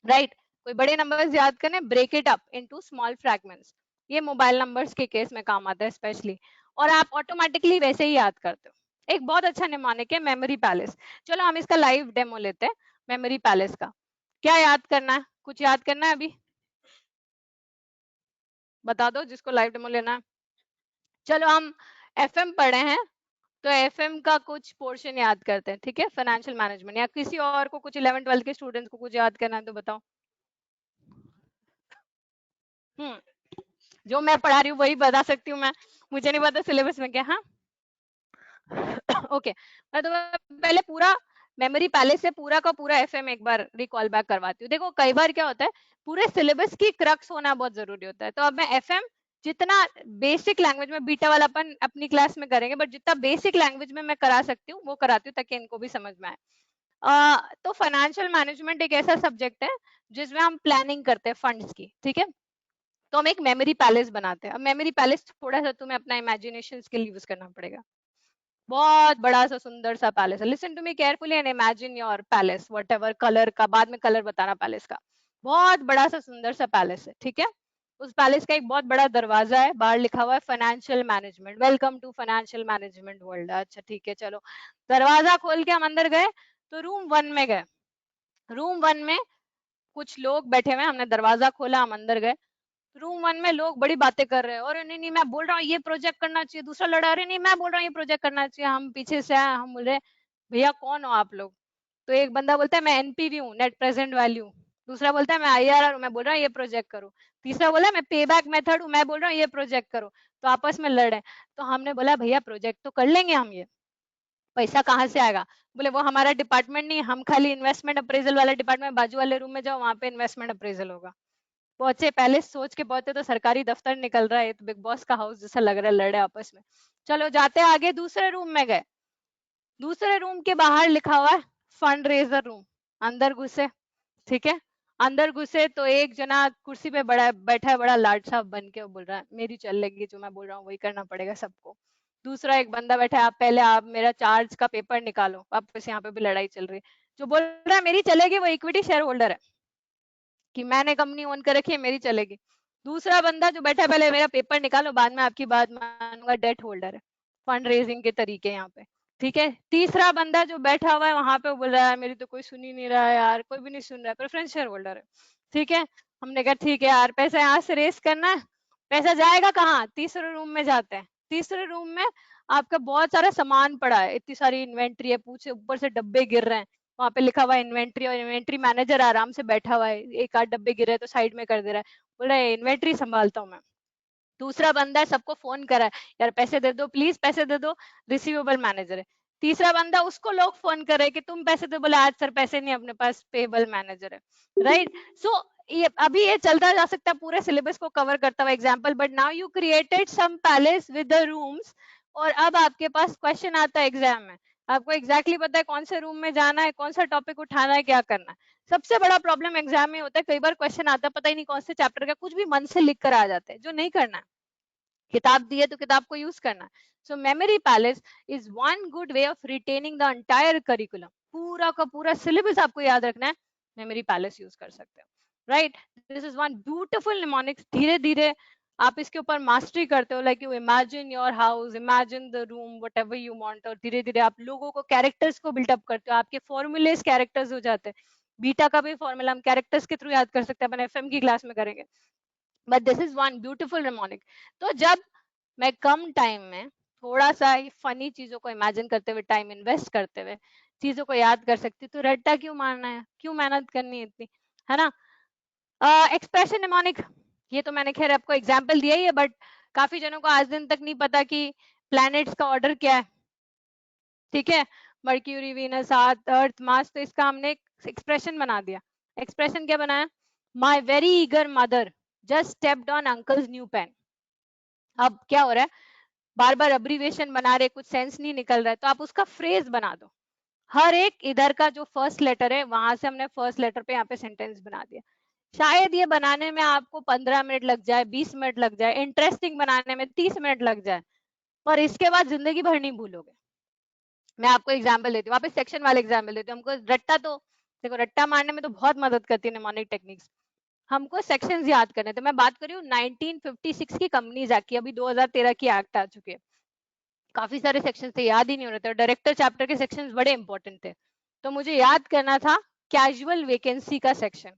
राइट। कोई बड़े नंबर्स याद करने, break it up into small fragments, ये मोबाइल नंबर्स के केस में काम आता है स्पेशली, और आप ऑटोमेटिकली वैसे ही याद करते हो। एक बहुत अच्छा निमानिक है मेमोरी पैलेस, चलो हम इसका लाइव डेमो लेते हैं। मेमोरी पैलेस का क्या याद करना है, कुछ याद करना है अभी, बता दो जिसको लाइव डेमो लेना है। चलो हम एफएम पढ़े हैं, तो एफएम का कुछ पोर्शन याद करते हैं, ठीक है, फाइनेंशियल मैनेजमेंट। या किसी और को कुछ 11 12 के स्टूडेंट्स को कुछ याद करना है तो बताओ। जो मैं पढ़ा रही हूँ वही बता सकती हूँ मैं, मुझे नहीं पता सिलेबस में क्या। हाँ ओके मैं तो पहले पूरा मेमोरी पैलेस से पूरा का पूरा एफएम एक बार रिकॉल बैक करवाती हूँ। देखो कई बार क्या होता है, पूरे सिलेबस की क्रक्स होना बहुत जरूरी होता है। तो अब मैं एफएम जितना बेसिक लैंग्वेज में बीटा वाला अपन अपनी क्लास में करेंगे, बट जितना बेसिक लैंग्वेज में मैं करा सकती हूँ वो कराती हूँ ताकि इनको भी समझ में आए। तो फाइनेंशियल मैनेजमेंट एक ऐसा सब्जेक्ट है जिसमें हम प्लानिंग करते हैं फंड्स की, ठीक है। तो हम एक मेमोरी पैलेस बनाते हैं। अब मेमोरी पैलेस थोड़ा सा तुम्हें अपना इमेजिनेशन स्किल यूज करना पड़ेगा। बहुत बड़ा सा सुंदर सा पैलेस है। Listen to me carefully and imagine your palace, whatever colour का, बाद में कलर बताना पैलेस का। बहुत बड़ा सा सुंदर सा पैलेस है, ठीक है। उस पैलेस का एक बहुत बड़ा दरवाजा है, बाहर लिखा हुआ है financial management, welcome to financial management world. अच्छा ठीक है, चलो दरवाजा खोल के हम अंदर गए तो रूम 1 में गए। रूम 1 में कुछ लोग बैठे हुए, हमने दरवाजा खोला, हम अंदर गए। रूम 1 में लोग बड़ी बातें कर रहे हैं, और नहीं नहीं मैं बोल रहा हूँ ये प्रोजेक्ट करना चाहिए, दूसरा लड़ा, अरे नहीं मैं बोल रहा हूँ ये प्रोजेक्ट करना चाहिए। हम पीछे से आए, हम बोल रहे भैया कौन हो आप लोग। तो एक बंदा बोलता है मैं एनपीवी हूँ, नेट प्रेजेंट वैल्यू। दूसरा बोलता है मैं आईआरआर हूँ, मैं बोल रहा हूँ ये प्रोजेक्ट करो। तीसरा बोला मैं पे बैक मेथड हूँ, मैं बोल रहा हूँ ये प्रोजेक्ट करो। तो आपस में लड़े। तो हमने बोला भैया प्रोजेक्ट तो कर लेंगे हम, ये पैसा कहाँ से आएगा। बोले वो हमारा डिपार्टमेंट नहीं, हम खाली इन्वेस्टमेंट अप्रेजल वाला डिपार्टमेंट, बाजू वाले रूम में जाओ वहां पे इन्वेस्टमेंट अप्रेजल होगा। पहुंचे, पहले सोच के पहुंचे तो सरकारी दफ्तर निकल रहा है, तो बिग बॉस का हाउस जैसा लग रहा है, लड़े आपस में। चलो जाते आगे दूसरे रूम में गए। दूसरे रूम के बाहर लिखा हुआ है फंड रेजर रूम। अंदर घुसे, ठीक है। अंदर घुसे तो एक जना कुर्सी पे बड़ा बैठा है, बड़ा लाड साहब बन के, वो बोल रहा है मेरी चलेगी, जो मैं बोल रहा हूँ वही करना पड़ेगा सबको। दूसरा एक बंदा बैठा है, आप पहले आप मेरा चार्ज का पेपर निकालो, वापस यहाँ पे भी लड़ाई चल रही है। जो बोल रहा है मेरी चलेगी वो इक्विटी शेयर होल्डर है, कि मैंने कंपनी ओन कर रखी है मेरी चलेगी। दूसरा बंदा जो बैठा है, पहले मेरा पेपर निकालो बाद में आपकी बात मानूंगा, डेट होल्डर है, फंड रेजिंग के तरीके यहाँ पे, ठीक है। तीसरा बंदा जो बैठा हुआ है वहां पे बोल रहा है मेरी तो कोई सुन ही नहीं रहा है यार, कोई भी नहीं सुन रहा है, प्रेफरेंस शेयर होल्डर है, ठीक है। हमने कहा ठीक है यार, पैसा यहाँ से रेस करना है। पैसा जाएगा कहाँ, तीसरे रूम में जाते हैं। तीसरे रूम में आपका बहुत सारा सामान पड़ा है, इतनी सारी इन्वेंट्री है, पूछे ऊपर से डब्बे गिर रहे हैं। वहां पे लिखा हुआ है इन्वेंट्री, और इन्वेंट्री मैनेजर आराम से बैठा हुआ है, एक आध डब्बे गिरे तो साइड में कर दे रहा है, बोल रहा है इन्वेंट्री संभालता हूँ मैं। दूसरा बंदा है, सबको फोन करा है, यार पैसे दे दो प्लीज, पैसे दे दो, रिसीवेबल मैनेजर है। तीसरा बंदा, उसको लोग फोन कर रहे हैं कि तुम पैसे दो, बोला आज सर पैसे नहीं, अपने पास पेबल मैनेजर है, राइट। सो ये अभी ये चलता जा सकता है पूरे सिलेबस को कवर करता हुआ example, but now you created some palace with the rooms. और अब आपके पास क्वेश्चन आता है एग्जाम में, आपको एग्जैक्टली पता है कौन से रूम में जाना है, कौन सा टॉपिक उठाना है, क्या करना है। सबसे बड़ा प्रॉब्लम एग्जाम में होता है, कई बार क्वेश्चन आता है पता ही नहीं कौन से चैप्टर का, कुछ भी मन से लिख कर आ जाते हैं, जो नहीं करना है। किताब दी है तो किताब को यूज करना है। So memory palace is one good way of retaining the entire curriculum. पूरा का पूरा सिलेबस आपको याद रखना है, मेमोरी पैलेस यूज कर सकते हो, right. This is one beautiful mnemonics. धीरे धीरे आप इसके ऊपर मास्टरी करते हो, like you imagine your house, imagine the room, what ever you want, और धीरे धीरे आप लोगों को कैरेक्टर्स को बिल्डअप करते हो, आपके फॉर्मूलेस कैरेक्टर्स हो जाते हैं। बीटा का भी फॉर्मूला हम कैरेक्टर्स के थ्रू याद कर सकते हैं, अपन एफएम की क्लास में करेंगे, but this is one beautiful mnemonic. तो जब मैं कम टाइम में थोड़ा सा फनी चीजों को इमेजिन करते हुए, टाइम इन्वेस्ट करते हुए चीजों को याद कर सकती, तो रट्टा क्यों मारना है, क्यों मेहनत करनी है इतनी, है ना। एक्सप्रेशन निमोनिक, ये तो मैंने खैर आपको एग्जाम्पल दिया ही है, बट काफी जनों को आज दिन तक नहीं पता कि प्लैनेट्स का ऑर्डर क्या है, ठीक है। मर्क्यूरी, वीनस, अर्थ, मार्स, तो इसका हमने एक्सप्रेशन बना दिया। एक्सप्रेशन क्या बनाया, my very eager mother just stepped on uncle's new pen. अब क्या हो रहा है, बार बार अब्रीवेशन बना रहे, कुछ सेंस नहीं निकल रहा है, तो आप उसका फ्रेज बना दो। हर एक इधर का जो फर्स्ट लेटर है वहां से हमने फर्स्ट लेटर पे यहाँ पे सेंटेंस बना दिया। शायद ये बनाने में आपको 15 मिनट लग जाए, 20 मिनट लग जाए, इंटरेस्टिंग बनाने में 30 मिनट लग जाए, पर इसके बाद जिंदगी भर नहीं भूलोगे। मैं आपको एग्जाम्पल देती हूँ, वापस सेक्शन वाले एग्जाम्पल देती हूँ। हमको रट्टा तो देखो, रट्टा मारने में तो बहुत मदद करती है निमोनिक टेक्निक्स। हमको सेक्शंस याद करने, तो मैं बात कर रही हूँ 1956 की कंपनीज एक्ट की, अभी 2013 की एक्ट आ चुकी है। काफी सारे सेक्शन थे, याद ही नहीं हो रहे थे, डायरेक्टर चैप्टर के सेक्शंस बड़े इंपॉर्टेंट थे। तो मुझे याद करना था कैजुअल वैकेंसी का सेक्शन,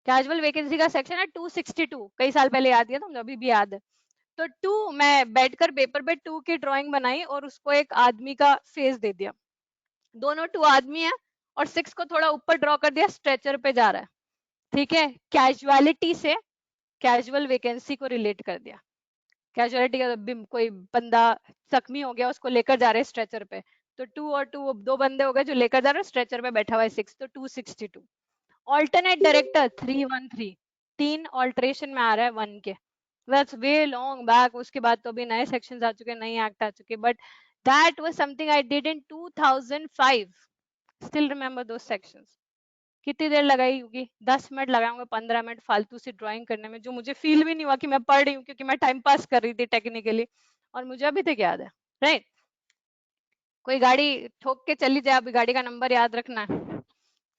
कैजुअल वैकेंसी का सेक्शन है 262, कई साल पहले याद किया था मुझे, अभी भी याद है। तो 2 मैं बैठकर पेपर पे 2 की ड्राइंग बनाई और उसको एक आदमी का फेस दे दिया, दोनों 2 आदमी है, और 6 को थोड़ा ऊपर ड्रॉ कर दिया, स्ट्रेचर पे जा रहा है, ठीक है। कैजुअलिटी से कैजुअल वैकेंसी को रिलेट कर दिया। कैजुअलिटी का कोई बंदा जख्मी हो गया, उसको लेकर जा रहे हैं स्ट्रेचर पे, तो 2 और 2 दो बंदे हो गए जो लेकर जा रहे हैं, स्ट्रेचर पे बैठा हुआ है 6, तो 262। ऑल्टरनेट डायरेक्टर 313, 3 ऑल्टरेशन में आ रहा है 1 के। दैट्स वे लॉन्ग बैक, उसके बाद तो अभी नए सेक्शंस आ चुके, नए एक्ट आ चुके, but that was something I did in 2005। Still remember those sections. कितनी देर लगाई होगी, 10 मिनट लगाऊंगा, 15 मिनट फालतू से ड्राइंग करने में, जो मुझे फील भी नहीं हुआ कि मैं पढ़ रही हूँ, क्योंकि मैं टाइम पास कर रही थी टेक्निकली, और मुझे अभी तक याद है, राइट। कोई गाड़ी ठोक के चली जाए, अभी गाड़ी का नंबर याद रखना है,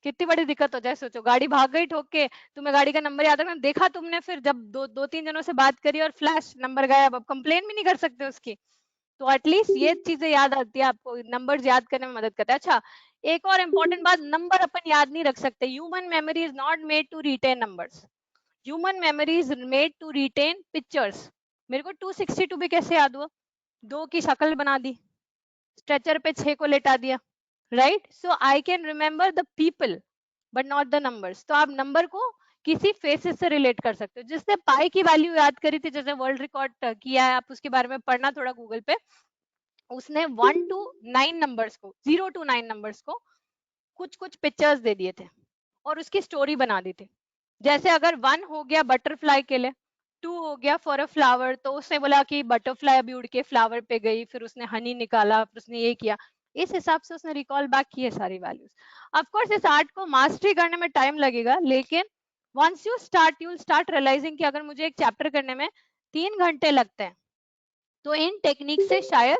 कितनी बड़ी दिक्कत हो जाए, सोचो गाड़ी भाग गई ठोक के, तुम्हें गाड़ी का नंबर याद रखना, देखा तुमने, फिर जब दो तीन जनों से बात करी और फ्लैश नंबर गायब, अब कंप्लेन भी नहीं कर सकते उसकी। तो एटलीस्ट ये चीजें याद आती है आपको, नंबर याद करने में मदद करता है। अच्छा, एक और इम्पोर्टेंट बात, नंबर अपन याद नहीं रख सकते, human memory is not made to retain numbers, human memory is made to retain pictures. मेरे को 262 भी कैसे याद हुआ, 2 की शक्ल बना दी, स्ट्रेचर पे 6 को लेटा दिया, right. So I can remember the people but not the numbers. तो आप नंबर को किसी फेसेस से रिलेट कर सकते हो। जिसने पाई की वैल्यू याद करी थी, जैसे वर्ल्ड रिकॉर्ड किया है, आप उसके बारे में पढ़ना थोड़ा गूगल पे, उसने 1 to 9 नंबर्स को, 0 to 9 नंबर्स को कुछ कुछ पिक्चर्स दे दिए थे और उसकी स्टोरी बना दी थी। जैसे अगर 1 हो गया बटरफ्लाई के लिए, 2 हो गया फॉर अ फ्लावर, तो उसने बोला कि बटरफ्लाई अभी उड़ के फ्लावर पे गई, फिर उसने हनी निकाला, फिर उसने ये किया, इस हिसाब से उसने रिकॉल बैक किए सारी वैल्यूज। ऑफ कोर्स इस आर्ट को मास्टरी करने में टाइम लगेगा, लेकिन once you will start realising कि अगर मुझे एक चैप्टर करने में 3 घंटे लगते हैं, तो इन टेक्निक से शायद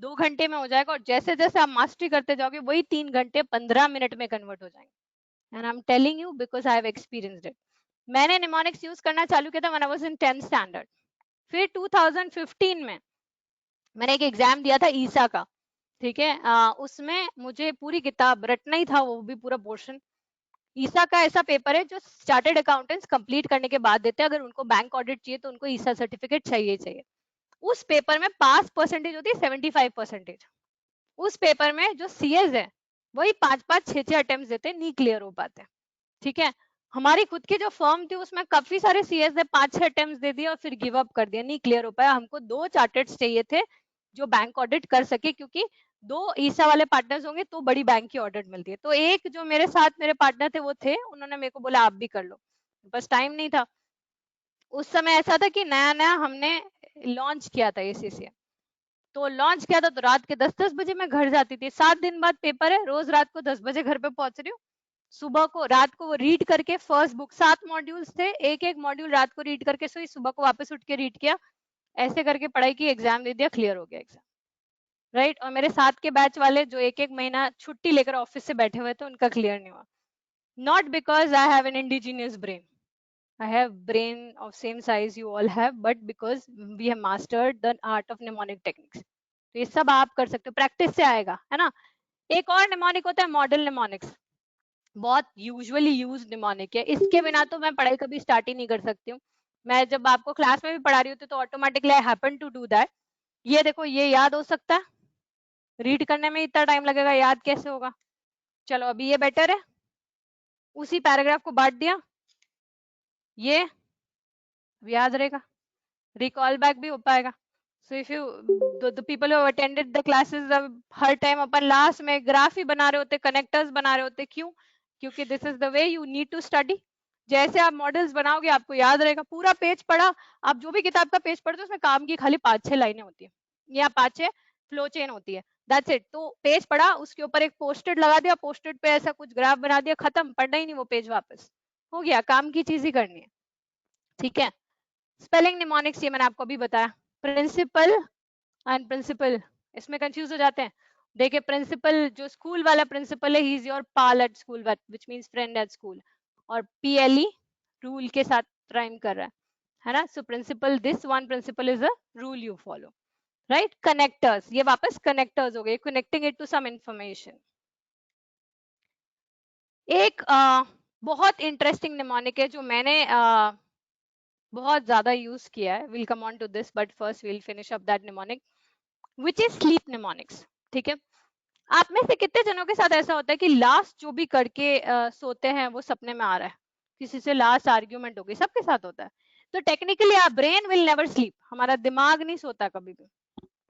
2 घंटे में हो जाएगा, और जैसे जैसे आप मास्टरी करते जाओगे वही 3 घंटे 15 मिनट में कन्वर्ट हो जाएंगे। And I am telling you because I have experienced it. मैंने निमोनिक्स यूज करना चालू किया था when I was in 10th standard. फिर 2015 में मैंने एक एग्जाम दिया था ईसा का, ठीक है। उसमें मुझे पूरी किताब रटना ही था, वो भी पूरा पोर्शन। ईसा का ऐसा पेपर है जो चार्टेड अकाउंटेंट्स कंप्लीट करने के बाद देते हैं, अगर उनको बैंक ऑडिट चाहिए तो उनको ईसा सर्टिफिकेट चाहिए चाहिए। उस पेपर में पास परसेंटेज होती है 75%। उस पेपर में जो सीएस है वही 5-5 6-6 अटेम्प्ट देते, नहीं क्लियर हो पाते, ठीक है। हमारी खुद की जो फर्म थी उसमें काफी सारे सीएस ने 5-6 अटेम्प्ट दे दिए और फिर गिव अप कर दिया, नहीं क्लियर हो पाया। हमको 2 चार्टर्ड चाहिए थे जो बैंक ऑडिट कर सके, क्योंकि 2 ईसा वाले पार्टनर्स होंगे तो बड़ी बैंक की ऑडिट मिलती है। तो एक जो मेरे साथ मेरे पार्टनर थे वो थे, उन्होंने मेरे को बोला आप भी कर लो, बस टाइम नहीं था। उस समय ऐसा था कि नया नया हमने लॉन्च किया था एसीसी, तो लॉन्च किया था, तो रात के 10-10 बजे मैं घर जाती थी। 7 दिन बाद पेपर है, रोज रात को 10 बजे घर पे पहुंच रही हूँ, सुबह को रात को वो रीड करके फर्स्ट बुक, 7 मॉड्यूल्स थे, एक एक मॉड्यूल रात को रीड करके सोई, सुबह को वापस उठ के रीड किया, ऐसे करके पढ़ाई की, एग्जाम दे दिया, क्लियर हो गया एग्जाम, राइट। और मेरे साथ के बैच वाले जो एक एक महीना छुट्टी लेकर ऑफिस से बैठे हुए थे उनका क्लियर नहीं हुआ, not because I have an indigenous brain, I have brain of same size you all have, but because we have mastered the art of mnemonic techniques। तो ये सब आप कर सकते हो, प्रैक्टिस से आएगा, है ना। एक और निमोनिक होता है मॉडल निमोनिक्स, बहुत यूजुअली यूज निमोनिक है, इसके बिना तो मैं पढ़ाई कभी स्टार्ट ही नहीं कर सकती हूँ। मैं जब आपको क्लास में भी पढ़ा रही होती तो automatically I happen to do that. ये देखो, ये याद हो सकता है, रीड करने में इतना टाइम लगेगा, याद कैसे होगा। चलो अभी ये बेटर है, उसी पैराग्राफ को बांट दिया, ये याद रहेगा, रिकॉल बैक भी हो पाएगा। So if you the people who attended the classes, हर टाइम अपन लास्ट में ग्राफ ही बना रहे होते, कनेक्टर्स बना रहे होते, क्यों? क्योंकि this is the way you need to study. जैसे आप मॉडल्स बनाओगे आपको याद रहेगा, पूरा पेज पढ़ा, आप जो भी किताब का पेज पढ़ते हो उसमें काम की खाली 5-6 लाइनें होती है या 5-6 फ्लो चेन होती है, दैट्स इट। तो पेज पढ़ा, उसके ऊपर एक पोस्टेड लगा दिया, पोस्टेड पे ऐसा कुछ ग्राफ बना दिया, खत्म, पढ़ना ही नहीं वो पेज, वापस हो गया, काम की चीज ही करनी है, ठीक है। स्पेलिंग निमोनिक्स ये मैंने आपको अभी बताया। प्रिंसिपल एंड प्रिंसिपल, इसमें कंफ्यूज हो जाते हैं। देखिए प्रिंसिपल जो स्कूल वाला प्रिंसिपल है, he is your pal at school, which means friend at school, और पीएलई रूल के साथ राइम कर रहा है ना। So principle, this one principle is a rule you follow, right. Connectors, ये वापस कनेक्टर्स हो गए, connecting it to some information. एक बहुत इंटरेस्टिंग निमोनिक है जो मैंने बहुत ज्यादा यूज किया है. Will come on to this but first will finish up that mnemonic which is sleep mnemonics. ठीक है. आप में से कितने जनों के साथ ऐसा होता है कि लास्ट जो भी करके सोते हैं वो सपने में आ रहा है, किसी से लास्ट आर्ग्यूमेंट हो गई, सबके साथ होता है. तो टेक्निकली आप ब्रेन विल नेवर स्लीप, हमारा दिमाग नहीं सोता कभी भी,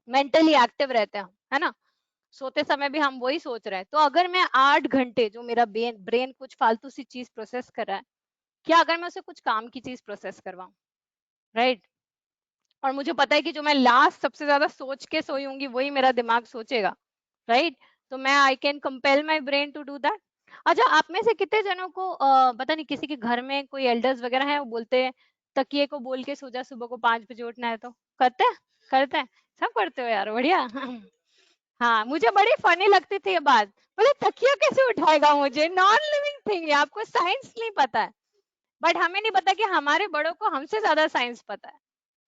मेंटली एक्टिव रहते हैं हम, है ना. सोते समय भी हम वही सोच रहे हैं. तो अगर मैं 8 घंटे जो मेरा ब्रेन कुछ फालतू सी चीज प्रोसेस कर रहा है, क्या अगर मैं उसे कुछ काम की चीज प्रोसेस करवाऊं, राइट. और मुझे पता है कि जो मैं लास्ट सबसे ज्यादा सोच के सोई होंगी वही मेरा दिमाग सोचेगा, राइट. तो मैं I can compel my brain to do that. अच्छा, आप में से कितने जनों को पता नहीं किसी के घर में कोई एल्डर्स वगैरह है वो बोलते हैं तकिए को बोल के सो जा, सुबह को 5 बजे उठना है, तो करते हैं? करते हैं, सब करते हो यार, बढ़िया. हाँ, मुझे बड़ी फनी लगती थी ये बात. बोले तकिया कैसे उठाएगा, मुझे नॉन लिविंग थिंग है, आपको साइंस नहीं पता है. बट हमें नहीं पता कि हमारे बड़ों को हमसे ज्यादा साइंस पता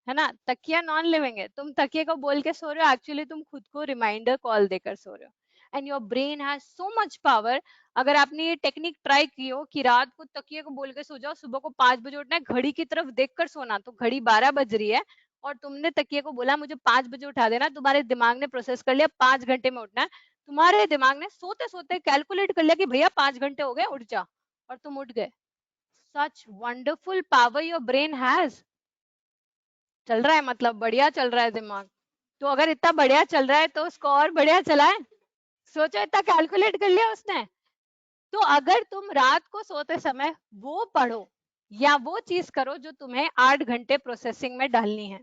है ना. तकिया नॉन लिविंग है, तुम तकिए को बोल के सो रहे हो, एक्चुअली तुम खुद को रिमाइंडर कॉल देकर सो रहे हो. And your brain has so much power. अगर आपने ये टेक्निक ट्राई की हो कि रात को तकिए को बोल के सो जाओ, सुबह को 5 बजे उठना है, घड़ी की तरफ देखकर सोना, तो घड़ी 12 बज रही है और तुमने तकिए को बोला मुझे 5 बजे उठा देना, तुम्हारे दिमाग ने प्रोसेस कर लिया 5 घंटे में उठना है, तुम्हारे दिमाग ने सोते सोते कैलकुलेट कर लिया कि भैया 5 घंटे हो गए, उठ जा, और तुम उठ गए. Such wonderful power your brain has. चल रहा है, मतलब बढ़िया चल रहा है दिमाग. तो अगर इतना बढ़िया चल रहा है तो उसको और बढ़िया चलाए. सोचो, इतना कैलकुलेट कर लिया उसने. तो अगर तुम रात को सोते समय वो पढ़ो या वो चीज करो जो तुम्हें 8 घंटे प्रोसेसिंग में डालनी है,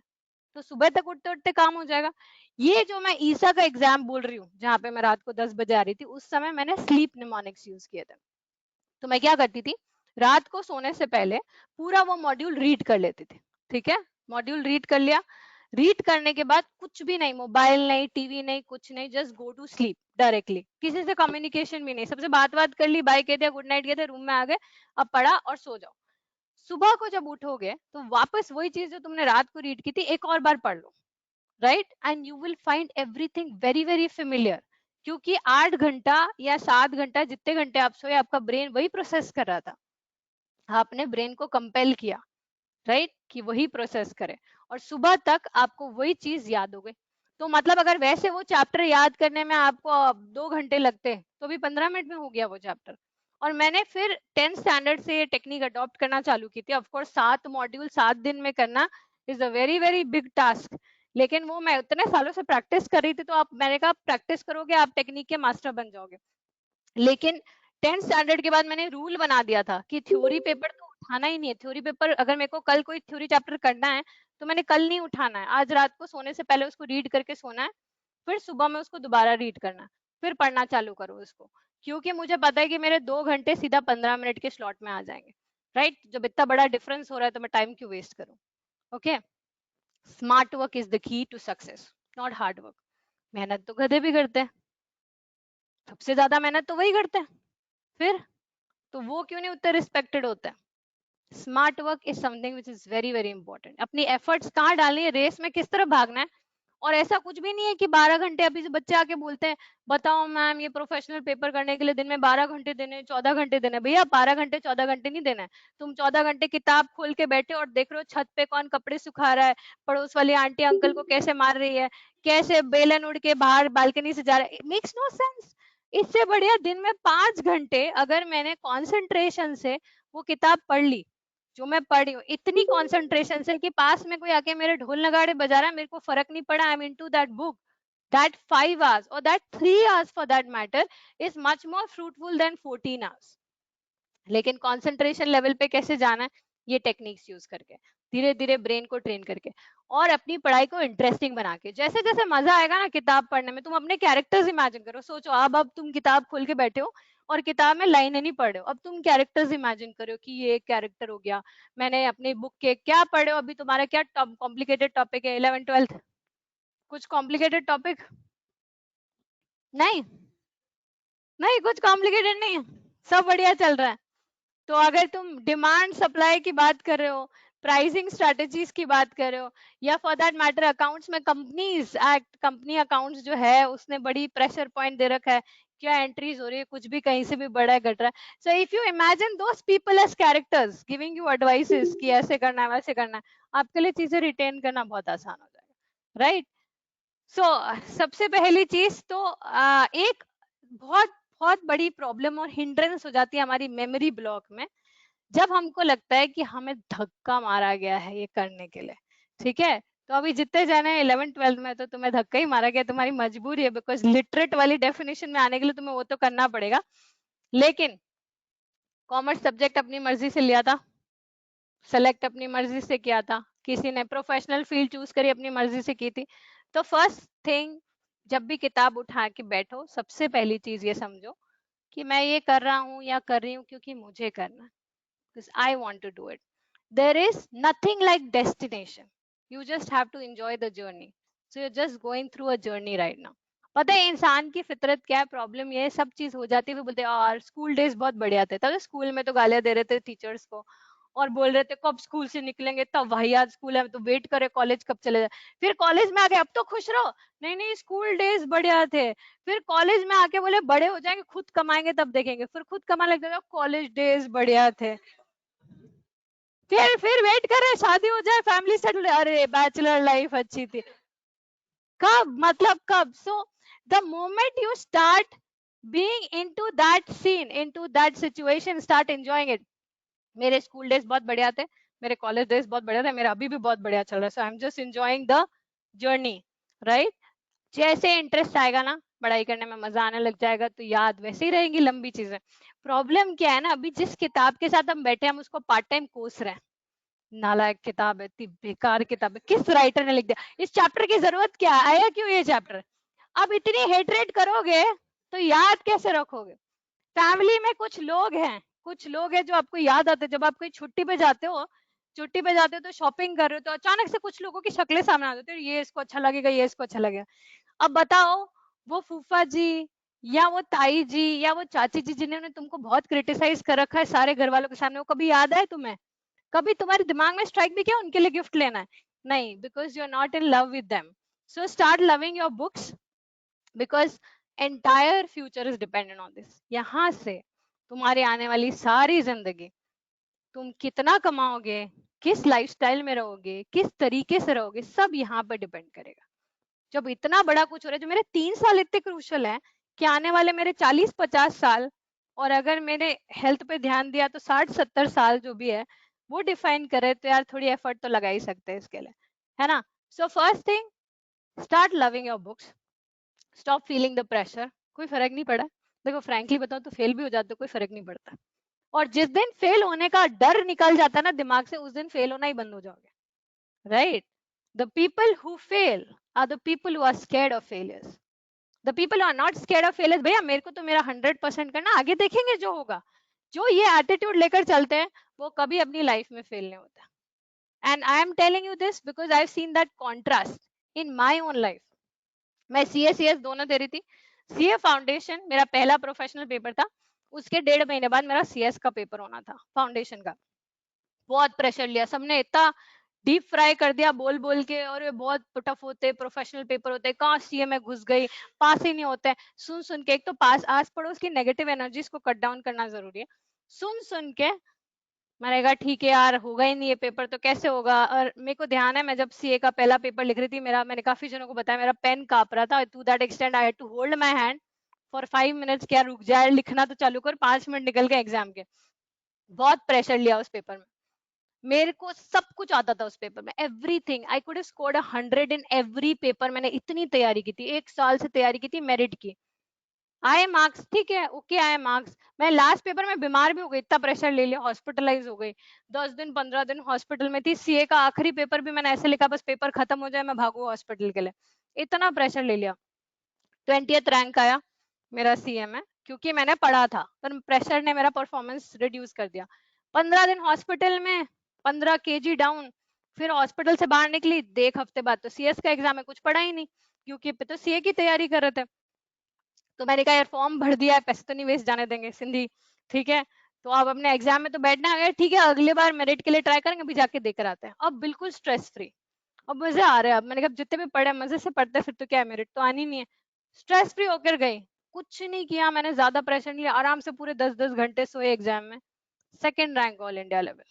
तो सुबह तक उठते उठते काम हो जाएगा. ये जो मैं ईसा का एग्जाम बोल रही हूँ जहाँ पे मैं रात को 10 बजे आ रही थी, उस समय मैंने स्लीप निमोनिक्स यूज किए थे. तो मैं क्या करती थी, रात को सोने से पहले पूरा वो मॉड्यूल रीड कर लेती थी. ठीक है, मॉड्यूल रीड कर लिया. रीड करने के बाद कुछ भी नहीं, मोबाइल नहीं, टीवी नहीं, कुछ नहीं, just go to sleep directly, किसी से कम्युनिकेशन भी नहीं, सबसे बात कर ली, बाय कह दिया, गुड नाइट कह दिया, रूम में आ गए, अब पढ़ा और सो जाओ. सुबह को जब उठोगे तो वापस वही चीज जो तुमने रात को रीड की थी एक और बार पढ़ लो, right. And you will find everything very very familiar, क्योंकि 8 घंटा या 7 घंटा जितने घंटे आप सोए, आपका ब्रेन वही प्रोसेस कर रहा था. आपने ब्रेन को कंपेल किया, राइट, कि वही प्रोसेस करे, और सुबह तक आपको वही चीज याद हो गई. तो मतलब अगर वैसे वो चैप्टर याद करने में आपको 2 घंटे लगते तो भी 15 मिनट में हो गया वो चैप्टर. और मैंने फिर 10th स्टैंडर्ड से ये टेक्निक अडॉप्ट करना चालू की थी. ऑफकोर्स 7 मॉड्यूल 7 दिन में करना is a very very big task, लेकिन वो मैं उतने सालों से प्रैक्टिस कर रही थी, तो आप, मैंने कहा प्रैक्टिस करोगे आप टेक्निक के मास्टर बन जाओगे. लेकिन 10th स्टैंडर्ड के बाद मैंने रूल बना दिया था कि थ्योरी पेपर तो उठाना ही नहीं है. थ्योरी पेपर अगर मेरे को कल कोई थ्योरी चैप्टर करना है तो मैंने कल नहीं उठाना है, आज रात को सोने से पहले उसको रीड करके सोना है, फिर सुबह में उसको दोबारा रीड करना है, फिर पढ़ना चालू करो उसको. क्योंकि मुझे पता है कि मेरे 2 घंटे सीधा 15 मिनट के स्लॉट में आ जाएंगे, राइट. जब इतना बड़ा डिफरेंस हो रहा है तो मैं टाइम क्यों वेस्ट करूं. Okay. Smart work is the key to success, not hard work. मेहनत तो गधे भी करते हैं, सबसे ज्यादा मेहनत तो वही करते हैं. फिर तो वो क्यों नहीं उतने रिस्पेक्टेड होता है. Smart work is something which is very very important. अपनी एफर्ट्स कहाँ डालनी है, रेस में किस तरह भागना है. और ऐसा कुछ भी नहीं है कि 12 घंटे, अभी से बच्चे आके बोलते हैं बताओ मैम ये प्रोफेशनल पेपर करने के लिए दिन में 12 घंटे देने, 14 घंटे देने. भैया 12 घंटे 14 घंटे नहीं देना है. तुम 14 घंटे किताब खोल के बैठे और देख रहे हो छत पे कौन कपड़े सुखा रहा है, पड़ोस वाली आंटी अंकल को कैसे मार रही है, कैसे बेलन उड़ के बाहर बालकनी से जा रहा है. It makes no sense. इससे बढ़िया दिन में 5 घंटे अगर मैंने कॉन्सेंट्रेशन से वो किताब पढ़ ली जो मैं पढ़ी हूँ, इतनी कंसंट्रेशन से कि पास में कोई आके मेरे ढोल नगाड़े बजा रहा है, मेरे को फर्क नहीं पड़ा, I am into that book. That 5 hours or that 3 hours for that matter is much more fruitful than 14 hours. लेकिन कंसंट्रेशन लेवल पे कैसे जाना है, ये टेक्निक्स यूज करके, धीरे धीरे ब्रेन को ट्रेन करके, और अपनी पढ़ाई को इंटरेस्टिंग बना के. जैसे जैसे मजा आएगा ना किताब पढ़ने में, तुम अपने कैरेक्टर्स इमेजिन करो. सोचो अब तुम किताब खोल के बैठे हो और किताब में लाइनें नहीं पढ़ रहे हो, अब तुम कैरेक्टर्स इमेजिन करो कि ये एक कैरेक्टर हो गया. मैंने अपनी बुक के क्या पढ़े हो अभी, तुम्हारा क्या कॉम्प्लिकेटेड टॉपिक है 11th 12th, कुछ कॉम्प्लिकेटेड टॉपिक नहीं. नहीं कुछ कॉम्प्लिकेटेड नहीं है, सब बढ़िया चल रहा है. तो अगर तुम डिमांड सप्लाई की बात कर रहे हो, प्राइसिंग स्ट्रेटेजीज की बात कर रहे हो, या फॉर दैट मैटर अकाउंट्स में कंपनीज एक्ट, कंपनी अकाउंट्स जो है उसने बड़ी प्रेशर पॉइंट दे रखा है क्या एंट्रीज हो रही है, कुछ भी कहीं से भी बड़ा है घट रहा है. So if you imagine those people as characters giving you advices कि ऐसे करना है वैसे करना है, आपके लिए चीजें रिटेन करना बहुत आसान हो जाएगा, राइट. सो सबसे पहली चीज तो एक बहुत बहुत बड़ी प्रॉब्लम और हिंड्रेंस हो जाती है हमारी मेमोरी ब्लॉक में, जब हमको लगता है कि हमें धक्का मारा गया है ये करने के लिए. ठीक है, तो अभी जितने जाने 11th 12th में तो तुम्हें धक्का ही मारा गया, तुम्हारी मजबूरी है, बिकॉज लिटरेट वाली डेफिनेशन में आने के लिए तुम्हें वो तो करना पड़ेगा. लेकिन कॉमर्स सब्जेक्ट अपनी मर्जी से लिया था, सेलेक्ट अपनी मर्जी से किया था, किसी ने प्रोफेशनल फील्ड चूज करी अपनी मर्जी से की थी. तो फर्स्ट थिंग, जब भी किताब उठा के बैठो, सबसे पहली चीज ये समझो कि मैं ये कर रहा हूँ या कर रही हूँ क्योंकि मुझे करना है, because I want to do it. There is nothing like destination. You just have to enjoy the journey. So you're just going through a journey right now. पता है इंसान की फितरत क्या है, प्रॉब्लम ये है, सब चीज हो जाती है फिर बोलते हैं यार स्कूल डेज बहुत बढ़िया थे. तब स्कूल में तो गालियां दे रहे थे टीचर्स को और बोल रहे थे कब स्कूल से निकलेंगे, तब वही आज स्कूल है तो वेट करे कॉलेज कब चले जाए. फिर कॉलेज में आ गए अब तो खुश रहो, नहीं नहीं स्कूल डेज बढ़िया थे. फिर कॉलेज में आके बोले बड़े हो जाएंगे खुद कमाएंगे तब देखेंगे, फिर खुद कमाने लग जाएगा, कॉलेज डेज बढ़िया थे. फिर वेट कर रहे शादी हो जाए फैमिली सेटल, अरे बैचलर लाइफ अच्छी थी. कब मतलब कब? So the moment you start being into that scene, into that situation, start enjoying it. मेरे स्कूल डेज बहुत बढ़िया थे, मेरे कॉलेज डेज बहुत बढ़िया थे, मेरा अभी भी बहुत बढ़िया चल रहा है. So I am just enjoying the journey, right. जैसे इंटरेस्ट आएगा ना, पढ़ाई करने में मजा आने लग जाएगा, तो याद वैसे ही रहेंगी लंबी चीजें. प्रॉब्लम क्या है ना, अभी जिस किताब के साथ हम बैठे हम उसको पार्ट टाइम कोस रहे हैं. नालायक किताब है, इतनी बेकार किताब है, किस राइटर ने लिख दिया, इस चैप्टर की जरूरत क्या है, आया क्यों ये चैप्टर. अब इतनी हेटरेट करोगे तो याद कैसे रखोगे. फैमिली में कुछ लोग हैं जो आपको याद आते हैं जब आप कोई छुट्टी पे जाते हो, तो शॉपिंग कर रहे हो तो अचानक से कुछ लोगों की शक्लें सामने आ जाती है, ये इसको अच्छा लगेगा, ये इसको अच्छा लगेगा. अब बताओ, वो फूफा जी या वो ताई जी या वो चाची जी जिन्होंने तुमको बहुत क्रिटिसाइज कर रखा है सारे घर वालों के सामने, वो कभी याद आए तुम्हें? कभी तुम्हारे दिमाग में स्ट्राइक भी किया उनके लिए गिफ्ट लेना है? नहीं, because you are not in love with them. So start loving your books, because entire future is dependent on this. यहाँ से तुम्हारी आने वाली सारी जिंदगी, तुम कितना कमाओगे, किस लाइफस्टाइल में रहोगे, किस तरीके से रहोगे, सब यहाँ पर डिपेंड करेगा. जब इतना बड़ा कुछ हो रहा है, जो मेरे 3 साल इतने क्रूशल है कि आने वाले मेरे 40-50 साल, और अगर मेरे हेल्थ पे ध्यान दिया तो 60-70 साल जो भी है वो डिफाइन करे, तो यार थोड़ी एफर्ट तो लगा ही सकते हैं इसके लिए, है ना. So first thing, start loving your books, stop feeling the pressure. कोई फर्क नहीं पड़ा. देखो फ्रैंकली बताओ तो फेल भी हो जाते, कोई फर्क नहीं पड़ता. और जिस दिन फेल होने का डर निकल जाता है ना दिमाग से, उस दिन फेल होना ही बंद हो जाओगे, right. The people who fail are the people who are scared of failures. The people who are not scared of failures, भैया मेरे को तो मेरा 100% करना, आगे देखेंगे जो होगा. जो ये एटीट्यूड लेकर चलते हैं वो कभी अपनी लाइफ में फेल नहीं होता. And I am telling you this because I have seen that contrast in my own life. मैं CS दोनों दे रही थी. सीए फाउंडेशन मेरा पहला प्रोफेशनल पेपर था, उसके 1.5 महीने बाद मेरा CS का पेपर होना था फाउंडेशन का. बहुत प्रेशर लिया सबने, इतना डीप फ्राई कर दिया बोल बोल के, और ये बहुत टफ होते प्रोफेशनल पेपर होते, कहाँ सीए में घुस गई, पास ही नहीं होते. सुन सुन के, एक तो पास आस पड़ोस की नेगेटिव एनर्जीज को कट डाउन करना जरूरी है. सुन सुन के मैंने कहा ठीक है यार, होगा ही नहीं ये पेपर तो कैसे होगा. और मेरे को ध्यान है मैं जब सीए का पहला पेपर लिख रही थी, मैंने काफी जनों को बताया मेरा पेन कांप रहा था, to that extend I had to hold my hand for 5 minutes, क्या रुक जाए, लिखना तो चालू कर, 5 मिनट निकल गए एग्जाम के. बहुत प्रेशर लिया उस पेपर में. मेरे को सब कुछ आता था उस पेपर में, everything. I could have scored 100 in every paper. मैंने इतनी तैयारी की थी, 1 साल से तैयारी की थी मेरिट की. आए मार्क्स, ठीक है, ओके आए मार्क्स. मैं लास्ट पेपर में बीमार भी हो गई, इतना प्रेशर ले लिया, हॉस्पिटलाइज हो गई, 10 दिन 15 दिन हॉस्पिटल में थी. सीए का आखिरी पेपर भी मैंने ऐसे लिखा बस पेपर खत्म हो जाए मैं भागू हॉस्पिटल के लिए, इतना प्रेशर ले लिया. 20th रैंक आया मेरा सीए में, क्योंकि मैंने पढ़ा था, पर प्रेशर ने मेरा परफॉर्मेंस रिड्यूस कर दिया. 15 दिन हॉस्पिटल में, 15 kg डाउन. फिर हॉस्पिटल से बाहर निकली, देख हफ्ते बाद तो सीएस का एग्जाम है, कुछ पढ़ा ही नहीं, क्योंकि तो सीए की तैयारी कर रहे थे. तो मैंने कहा यार फॉर्म भर दिया है, पैसे तो नहीं वेस्ट जाने देंगे सिंधी, ठीक है. तो अब अपने एग्जाम में तो बैठना है, ठीक है अगली बार मेरिट के लिए ट्राई करेंगे, अभी जाके देकर आते हैं. अब बिल्कुल स्ट्रेस फ्री, अब मजे आ रहे हैं. अब मैंने कहा जितने भी पढ़े मजे से पढ़ते, फिर तो क्या है, मेरिट तो आनी नहीं है. स्ट्रेस फ्री होकर गई. कुछ नहीं किया मैंने, ज्यादा प्रेशर नहीं लिया, आराम से पूरे 10-10 घंटे सोए एग्जाम में, second rank all India level.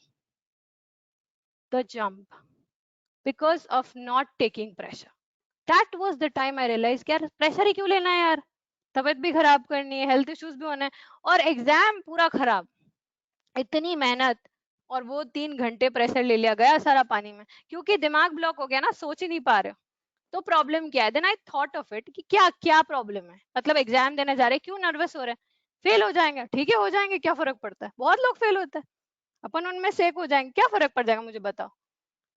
The jump because of not taking pressure. That was the time I realise कि यार प्रेशर ही क्यों लेना है यार, तबीयत भी खराब करनी है, हेल्थ इश्यूज भी होना है, और एग्जाम पूरा खराब, इतनी मेहनत, और वो 3 घंटे प्रेशर ले लिया, गया सारा पानी में, क्योंकि दिमाग ब्लॉक हो गया ना, सोच ही नहीं पा रहे हो। तो प्रॉब्लम क्या है, then I thought of it कि क्या क्या प्रॉब्लम है, मतलब एग्जाम देने जा रहे, क्यों नर्वस हो रहे हैं, फेल हो जाएंगे, ठीक है हो जाएंगे, क्या फर्क पड़ता है, बहुत लोग फेल होते हैं, अपन उनमें से एक हो जाएंगे, क्या फर्क पड़ जाएगा, मुझे बताओ।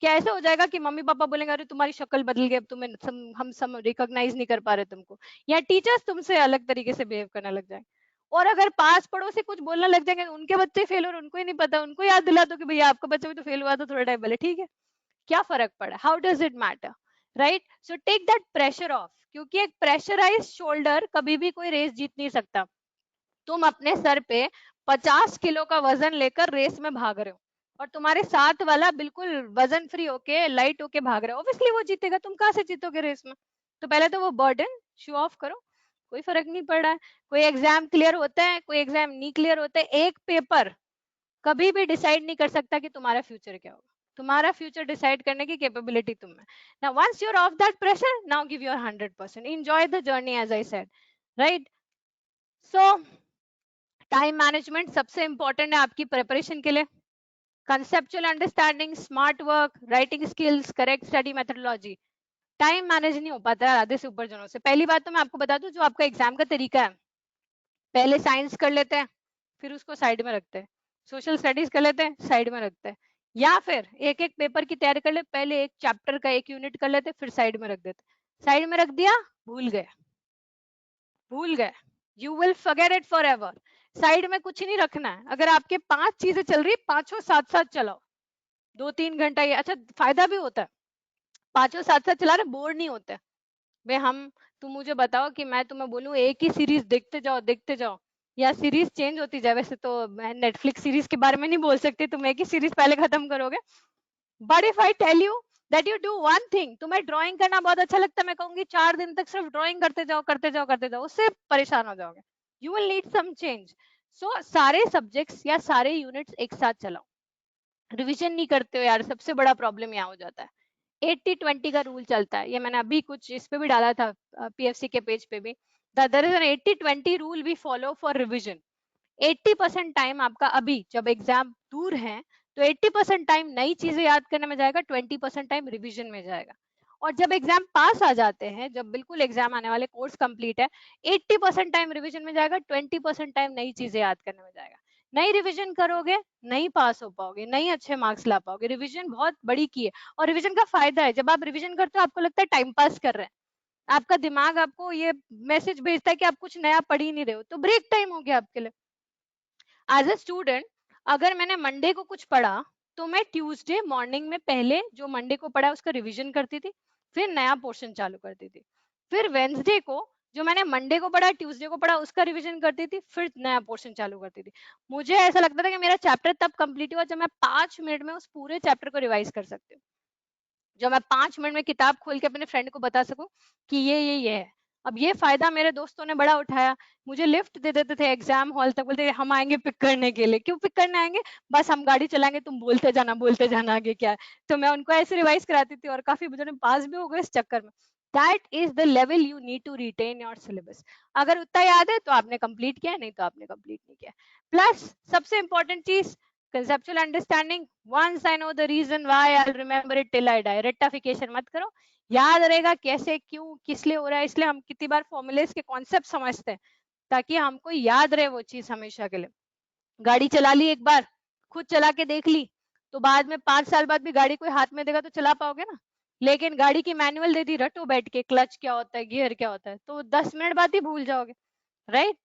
क्या ऐसा हो जाएगा कि मम्मी पापा बोलेंगे अरे तुम्हारी शक्ल बदल गई, अब तुम्हें हम सब रिकॉग्नाइज नहीं कर पा रहे तुमको, या टीचर्स तुमसे अलग तरीके से बिहेव करने लग जाएंगे, और अगर पास पड़ोसी कुछ बोलने लग जाएंगे, उनके बच्चे फेल हो रहे उनको ही नहीं पता, उनको याद दिला दो कि भैया आपका बच्चा भी तो फेल हुआ था थोड़ा टाइम पहले, ठीक है, क्या फर्क पड़ा, how does it matter, right. So take that pressure off, क्योंकि एक प्रेशराइज शोल्डर कभी भी कोई रेस जीत नहीं सकता। तुम अपने सर पे 50 किलो का वजन लेकर रेस में भाग रहे हो, और तुम्हारे साथ वाला बिल्कुल वजन फ्री होके लाइट होके भाग रहा है, ऑब्वियसली वो जीतेगा, तुम कहाँ से जीतोगे रेस में। तो पहले तो वो बर्डन शो ऑफ करो, कोई फर्क नहीं पड़ रहा है, कोई एग्जाम क्लियर होता है, कोई एग्जाम नहीं क्लियर होता है, एक पेपर कभी भी डिसाइड नहीं कर सकता कि तुम्हारा फ्यूचर क्या होगा, तुम्हारा फ्यूचर डिसाइड करने की कैपेबिलिटी तुम में। Now once you are off that pressure, now give your 100%, enjoy the journey as I said, right. So time management सबसे इंपॉर्टेंट है आपकी प्रिपरेशन के लिए, conceptual understanding, smart work, writing skills, correct study methodology. Time manage नहीं हो पाता है आधे से ऊपर जनों से। पहली बात तो मैं आपको बता दूं, जो आपका एग्जाम का तरीका है, पहले साइंस कर लेते हैं, फिर उसको साइड में रखते हैं, सोशल स्टडीज कर लेते हैं, साइड में रखते हैं, या फिर एक एक पेपर की तैयारी कर ले, पहले एक चैप्टर का एक यूनिट कर लेते, फिर साइड में रख देते, साइड में रख दिया, भूल गए, भूल गए, you will forget it for ever. Side में कुछ नहीं रखना है, अगर आपके 5 चीजें चल रही, पांचों साथ साथ चलाओ, 2-3 घंटा ये अच्छा फायदा भी होता है, पांचों साथ साथ चला रहे, बोर नहीं होते। भाई हम, तुम मुझे बताओ कि मैं तुम्हें बोलूं एक ही सीरीज देखते जाओ, या सीरीज चेंज होती जाए, वैसे तो मैं नेटफ्लिक्स सीरीज के बारे में नहीं बोल सकती, तुम एक ही सीरीज पहले खत्म करोगे, but if I tell you that you do one thing, तुम्हें ड्राइंग करना बहुत अच्छा लगता है, मैं कहूंगी 4 दिन तक सिर्फ ड्राइंग करते जाओ करते जाओ करते जाओ, उससे परेशान हो जाओगे, you will need some change. So सारे सब्जेक्ट्स या सारे यूनिट्स एक साथ चलाओ, रिविजन नहीं करते हो यार, सबसे बड़ा प्रॉब्लम यहाँ हो जाता है। 80-20 का रूल चलता है, ये मैंने अभी कुछ इस पे भी डाला था, पीएफसी के पेज पे भी, there is an 80-20 rule we follow for revision. 80% time आपका अभी जब एग्जाम दूर है, तो 80% टाइम नई चीजें याद करने में जाएगा, 20% टाइम रिविजन में जाएगा, और जब एग्जाम पास आ जाते हैं, जब बिल्कुल एग्जाम आने वाले, कोर्स कंप्लीट है, 80% टाइम रिविजन में जाएगा, 20% टाइम नई चीजें याद करने में जाएगा। नई रिविजन करोगे नहीं पास हो पाओगे, नहीं अच्छे मार्क्स ला पाओगे, रिविजन बहुत बड़ी की है। और रिविजन का फायदा है, जब आप रिविजन करते हो आपको लगता है टाइम पास कर रहे हैं, आपका दिमाग आपको ये मैसेज भेजता है कि आप कुछ नया पढ़ ही नहीं रहे हो, तो ब्रेक टाइम हो गया आपके लिए। एज ए स्टूडेंट, अगर मैंने मंडे को कुछ पढ़ा, तो मैं ट्यूसडे मॉर्निंग में पहले जो मंडे को पढ़ा उसका रिवीजन करती थी, फिर नया पोर्शन चालू करती थी, फिर वेंसडे को जो मैंने मंडे को पढ़ा ट्यूसडे को पढ़ा उसका रिवीजन करती थी, फिर नया पोर्शन चालू करती थी। मुझे ऐसा लगता था कि मेरा चैप्टर तब कंप्लीट हुआ जब मैं 5 मिनट में उस पूरे चैप्टर को रिवाइज कर सकती हूँ, जो मैं 5 मिनट में किताब खोल के अपने फ्रेंड को बता सकूं कि ये है। अब ये फायदा मेरे दोस्तों ने बड़ा उठाया, मुझे लिफ्ट दे देते थे एग्जाम हॉल तक, बोलते हम आएंगे पिक करने के लिए, क्यों पिक करने आएंगे, बस हम गाड़ी चलाएंगे, तुम बोलते जाना आगे क्या है। तो मैं उनको ऐसे रिवाइज कराती थी, और काफी बच्चों ने पास भी हो गए इस चक्कर में। That is the level you need to retain your syllabus. अगर उतना याद है तो आपने कंप्लीट किया, नहीं तो आपने कंप्लीट नहीं किया। प्लस सबसे इंपॉर्टेंट चीज, conceptual understanding, once I know the reason why, I'll remember it till I die. Rectification मत करो, याद रहेगा कैसे क्यों किस लिए हो रहा है, इसलिए हम कितनी बार फॉर्मूलेस के कॉन्सेप्ट समझते हैं, ताकि हमको याद रहे वो चीज हमेशा के लिए। गाड़ी चला ली एक बार, खुद चला के देख ली, तो बाद में 5 साल बाद भी गाड़ी कोई हाथ में देगा तो चला पाओगे ना। लेकिन गाड़ी की मैनुअल दे दी, रटो बैठ के, क्लच क्या होता है, गियर क्या होता है, तो 10 मिनट बाद ही भूल जाओगे, right.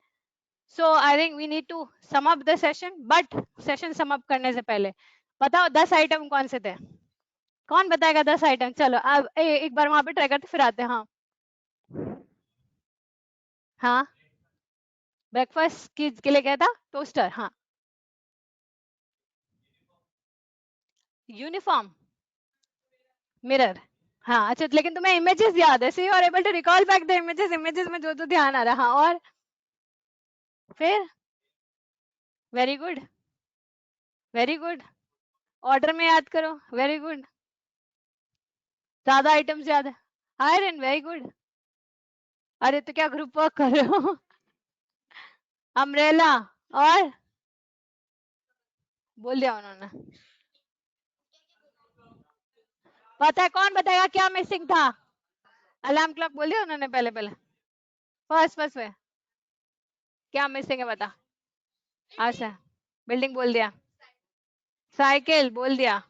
So I think we need to sum up the session, but session sum up करने से पहले बताओ 10 आइटम कौन से थे, कौन बताएगा 10 आइटम, चलो अब एक बार वहां पे ट्राई करते फिर आते हैं। हाँ हाँ, ब्रेकफास्ट के लिए क्या था, टोस्टर, हाँ, यूनिफॉर्म, मिरर, हाँ अच्छा, लेकिन तुम्हें इमेजेस याद है, see you are able to recall back the images, images में जो जो ध्यान आ रहा, हाँ और फिर very good, very good, order में याद करो, वेरी गुड, ज्यादा आइटम्स याद है, आयरन, वेरी गुड। अरे तो क्या ग्रुप वर्क कर रहे हो? अम्ब्रेला, और बोल दिया उन्होंने। पता है, कौन बताएगा क्या मिसिंग था? अलार्म क्लॉक बोल दिया उन्होंने पहले पहले, फर्स्ट फर्स्ट में क्या मिसिंग है बता। अच्छा, बिल्डिंग बोल दिया, साइकिल बोल दिया,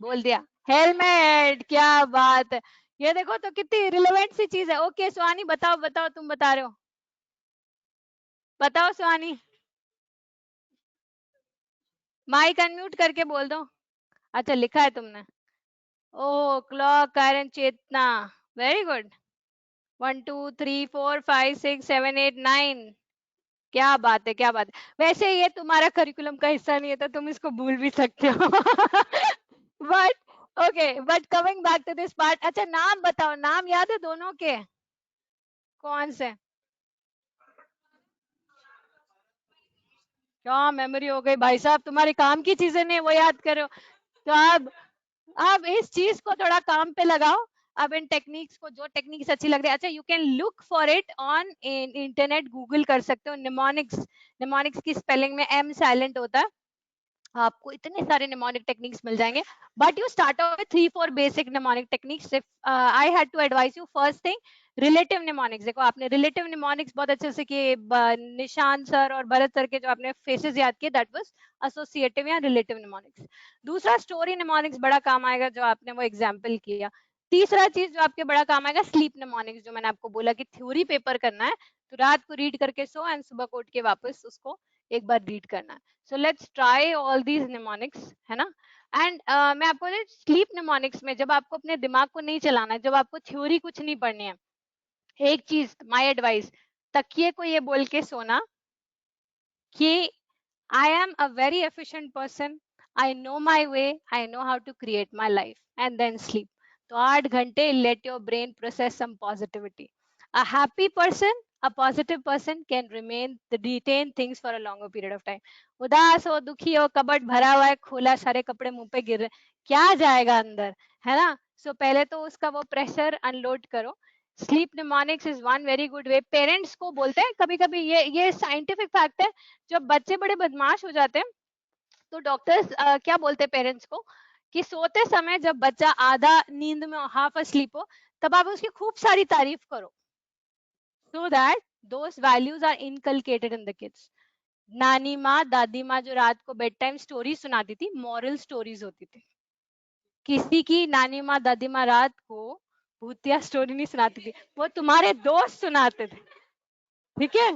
बोल दिया, हेलमेट, क्या बात है। ये देखो तो कितनी रिलेवेंट सी चीज है। ओके सुहानी, बताओ बताओ, तुम बता रहे हो, बताओ सुहानी, माइक अनम्यूट करके बोल दो। अच्छा लिखा है तुमने, ओ क्लॉक, आयरन, चेतना, वेरी गुड। 1 2 3 4 5 6 7 8 9, क्या बात है, क्या बात है। वैसे ये तुम्हारा करिकुलम का हिस्सा नहीं है तो तुम इसको भूल भी सकते हो। But okay, but coming back to this part, अच्छा नाम बताओ, नाम याद है दोनों के? कौन से? क्या मेमोरी हो गई भाई साहब, तुम्हारे काम की चीजें नहीं वो याद करो। तो अब इस चीज को थोड़ा काम पे लगाओ। अब इन टेक्निक्स को, जो टेक्निक्स अच्छी लग रही है, अच्छा you can look for it on internet, Google कर सकते हो। निमोनिक्स, निमोनिक्स की स्पेलिंग में एम साइलेंट होता है। आपको इतने सारे निमोनिक टेक्निक्स मिल जाएंगे, but you start off with 3 4 basic mnemonic techniques. If I had to advice you, first thing relative mnemonics. देखो आपने रिलेटिव निमोनिक्स बहुत अच्छे से किए, निशान सर और भरत सर के जो आपने फेसेस याद किए, दैट वाज एसोसिएटिव या रिलेटिव निमोनिक्स। दूसरा स्टोरी निमोनिक्स बड़ा काम आएगा, जो आपने वो एग्जाम्पल किया। तीसरा चीज जो आपके बड़ा काम आएगा, स्लीप निमोनिक्स, जो मैंने आपको बोला कि थ्योरी पेपर करना है तो रात को रीड करके सो एंड सुबह को उठ के वापस उसको एक बार रीड करना है। So let's try all these mnemonics, है ना। एंड मैं आपको स्लीप निमोनिक्स में, जब आपको अपने दिमाग को नहीं चलाना है, जब आपको थ्योरी कुछ नहीं पढ़नी है, एक चीज माय एडवाइस, तकिए को ये बोल के सोना कि I am a very efficient person. I know my way. I know how to create my life, and then sleep. तो 8 घंटे, let your brain process some positivity. A happy person, a positive person can retain things for a longer period of time. उदास हो, दुखी हो, कबट भरा हुआ है, खोला, सारे कपड़े मुंह पे गिर रहे, क्या जाएगा अंदर, है ना। सो पहले तो उसका वो प्रेशर अनलोड करो। Sleep mnemonics is one very good way. Parents को बोलते हैं कभी कभी, ये साइंटिफिक फैक्ट है, जब बच्चे बड़े बदमाश हो जाते हैं तो डॉक्टर्स क्या बोलते हैं पेरेंट्स को, कि सोते समय जब बच्चा आधा नींद में, हाफ अस्लीप हो, तब आप उसकी खूब सारी तारीफ करो, so that those values are inculcated in the kids. नानी माँ, दादी माँ जो रात को बेड टाइम स्टोरी सुनाती थी, मॉरल स्टोरीज होती थी। किसी की नानी माँ दादी माँ रात को भूतिया स्टोरी नहीं सुनाती थी, वो तुम्हारे दोस्त सुनाते थे, ठीक है।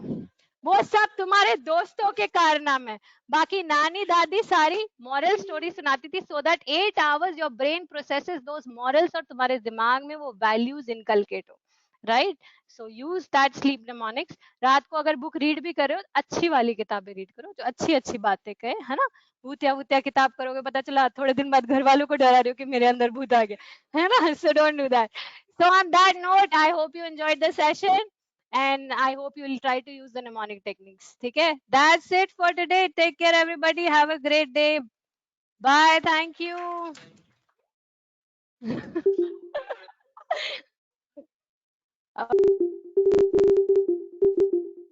वो सब तुम्हारे दोस्तों के कारनामे। बाकी नानी दादी सारी मॉरल स्टोरी सुनाती थी, so that 8 hours your brain processes those morals, और तुम्हारे दिमाग में वो वैल्यूज इनकलकेट हो, right. So use that sleep mnemonics. रात को अगर बुक रीड भी कर रहे हो, अच्छी वाली किताबें रीड करो, जो अच्छी अच्छी बातें कहे, है ना। भूतिया भूतिया किताब करोगे, पता चला थोड़े दिन बाद घर वालों को डरा रहे हो कि मेरे अंदर भूत आ गया, है ना। So don't do that. So on that note, I hope you enjoyed the session. And I hope you will try to use the mnemonic techniques. Okay, that's it for today. Take care, everybody. Have a great day. Bye. Thank you.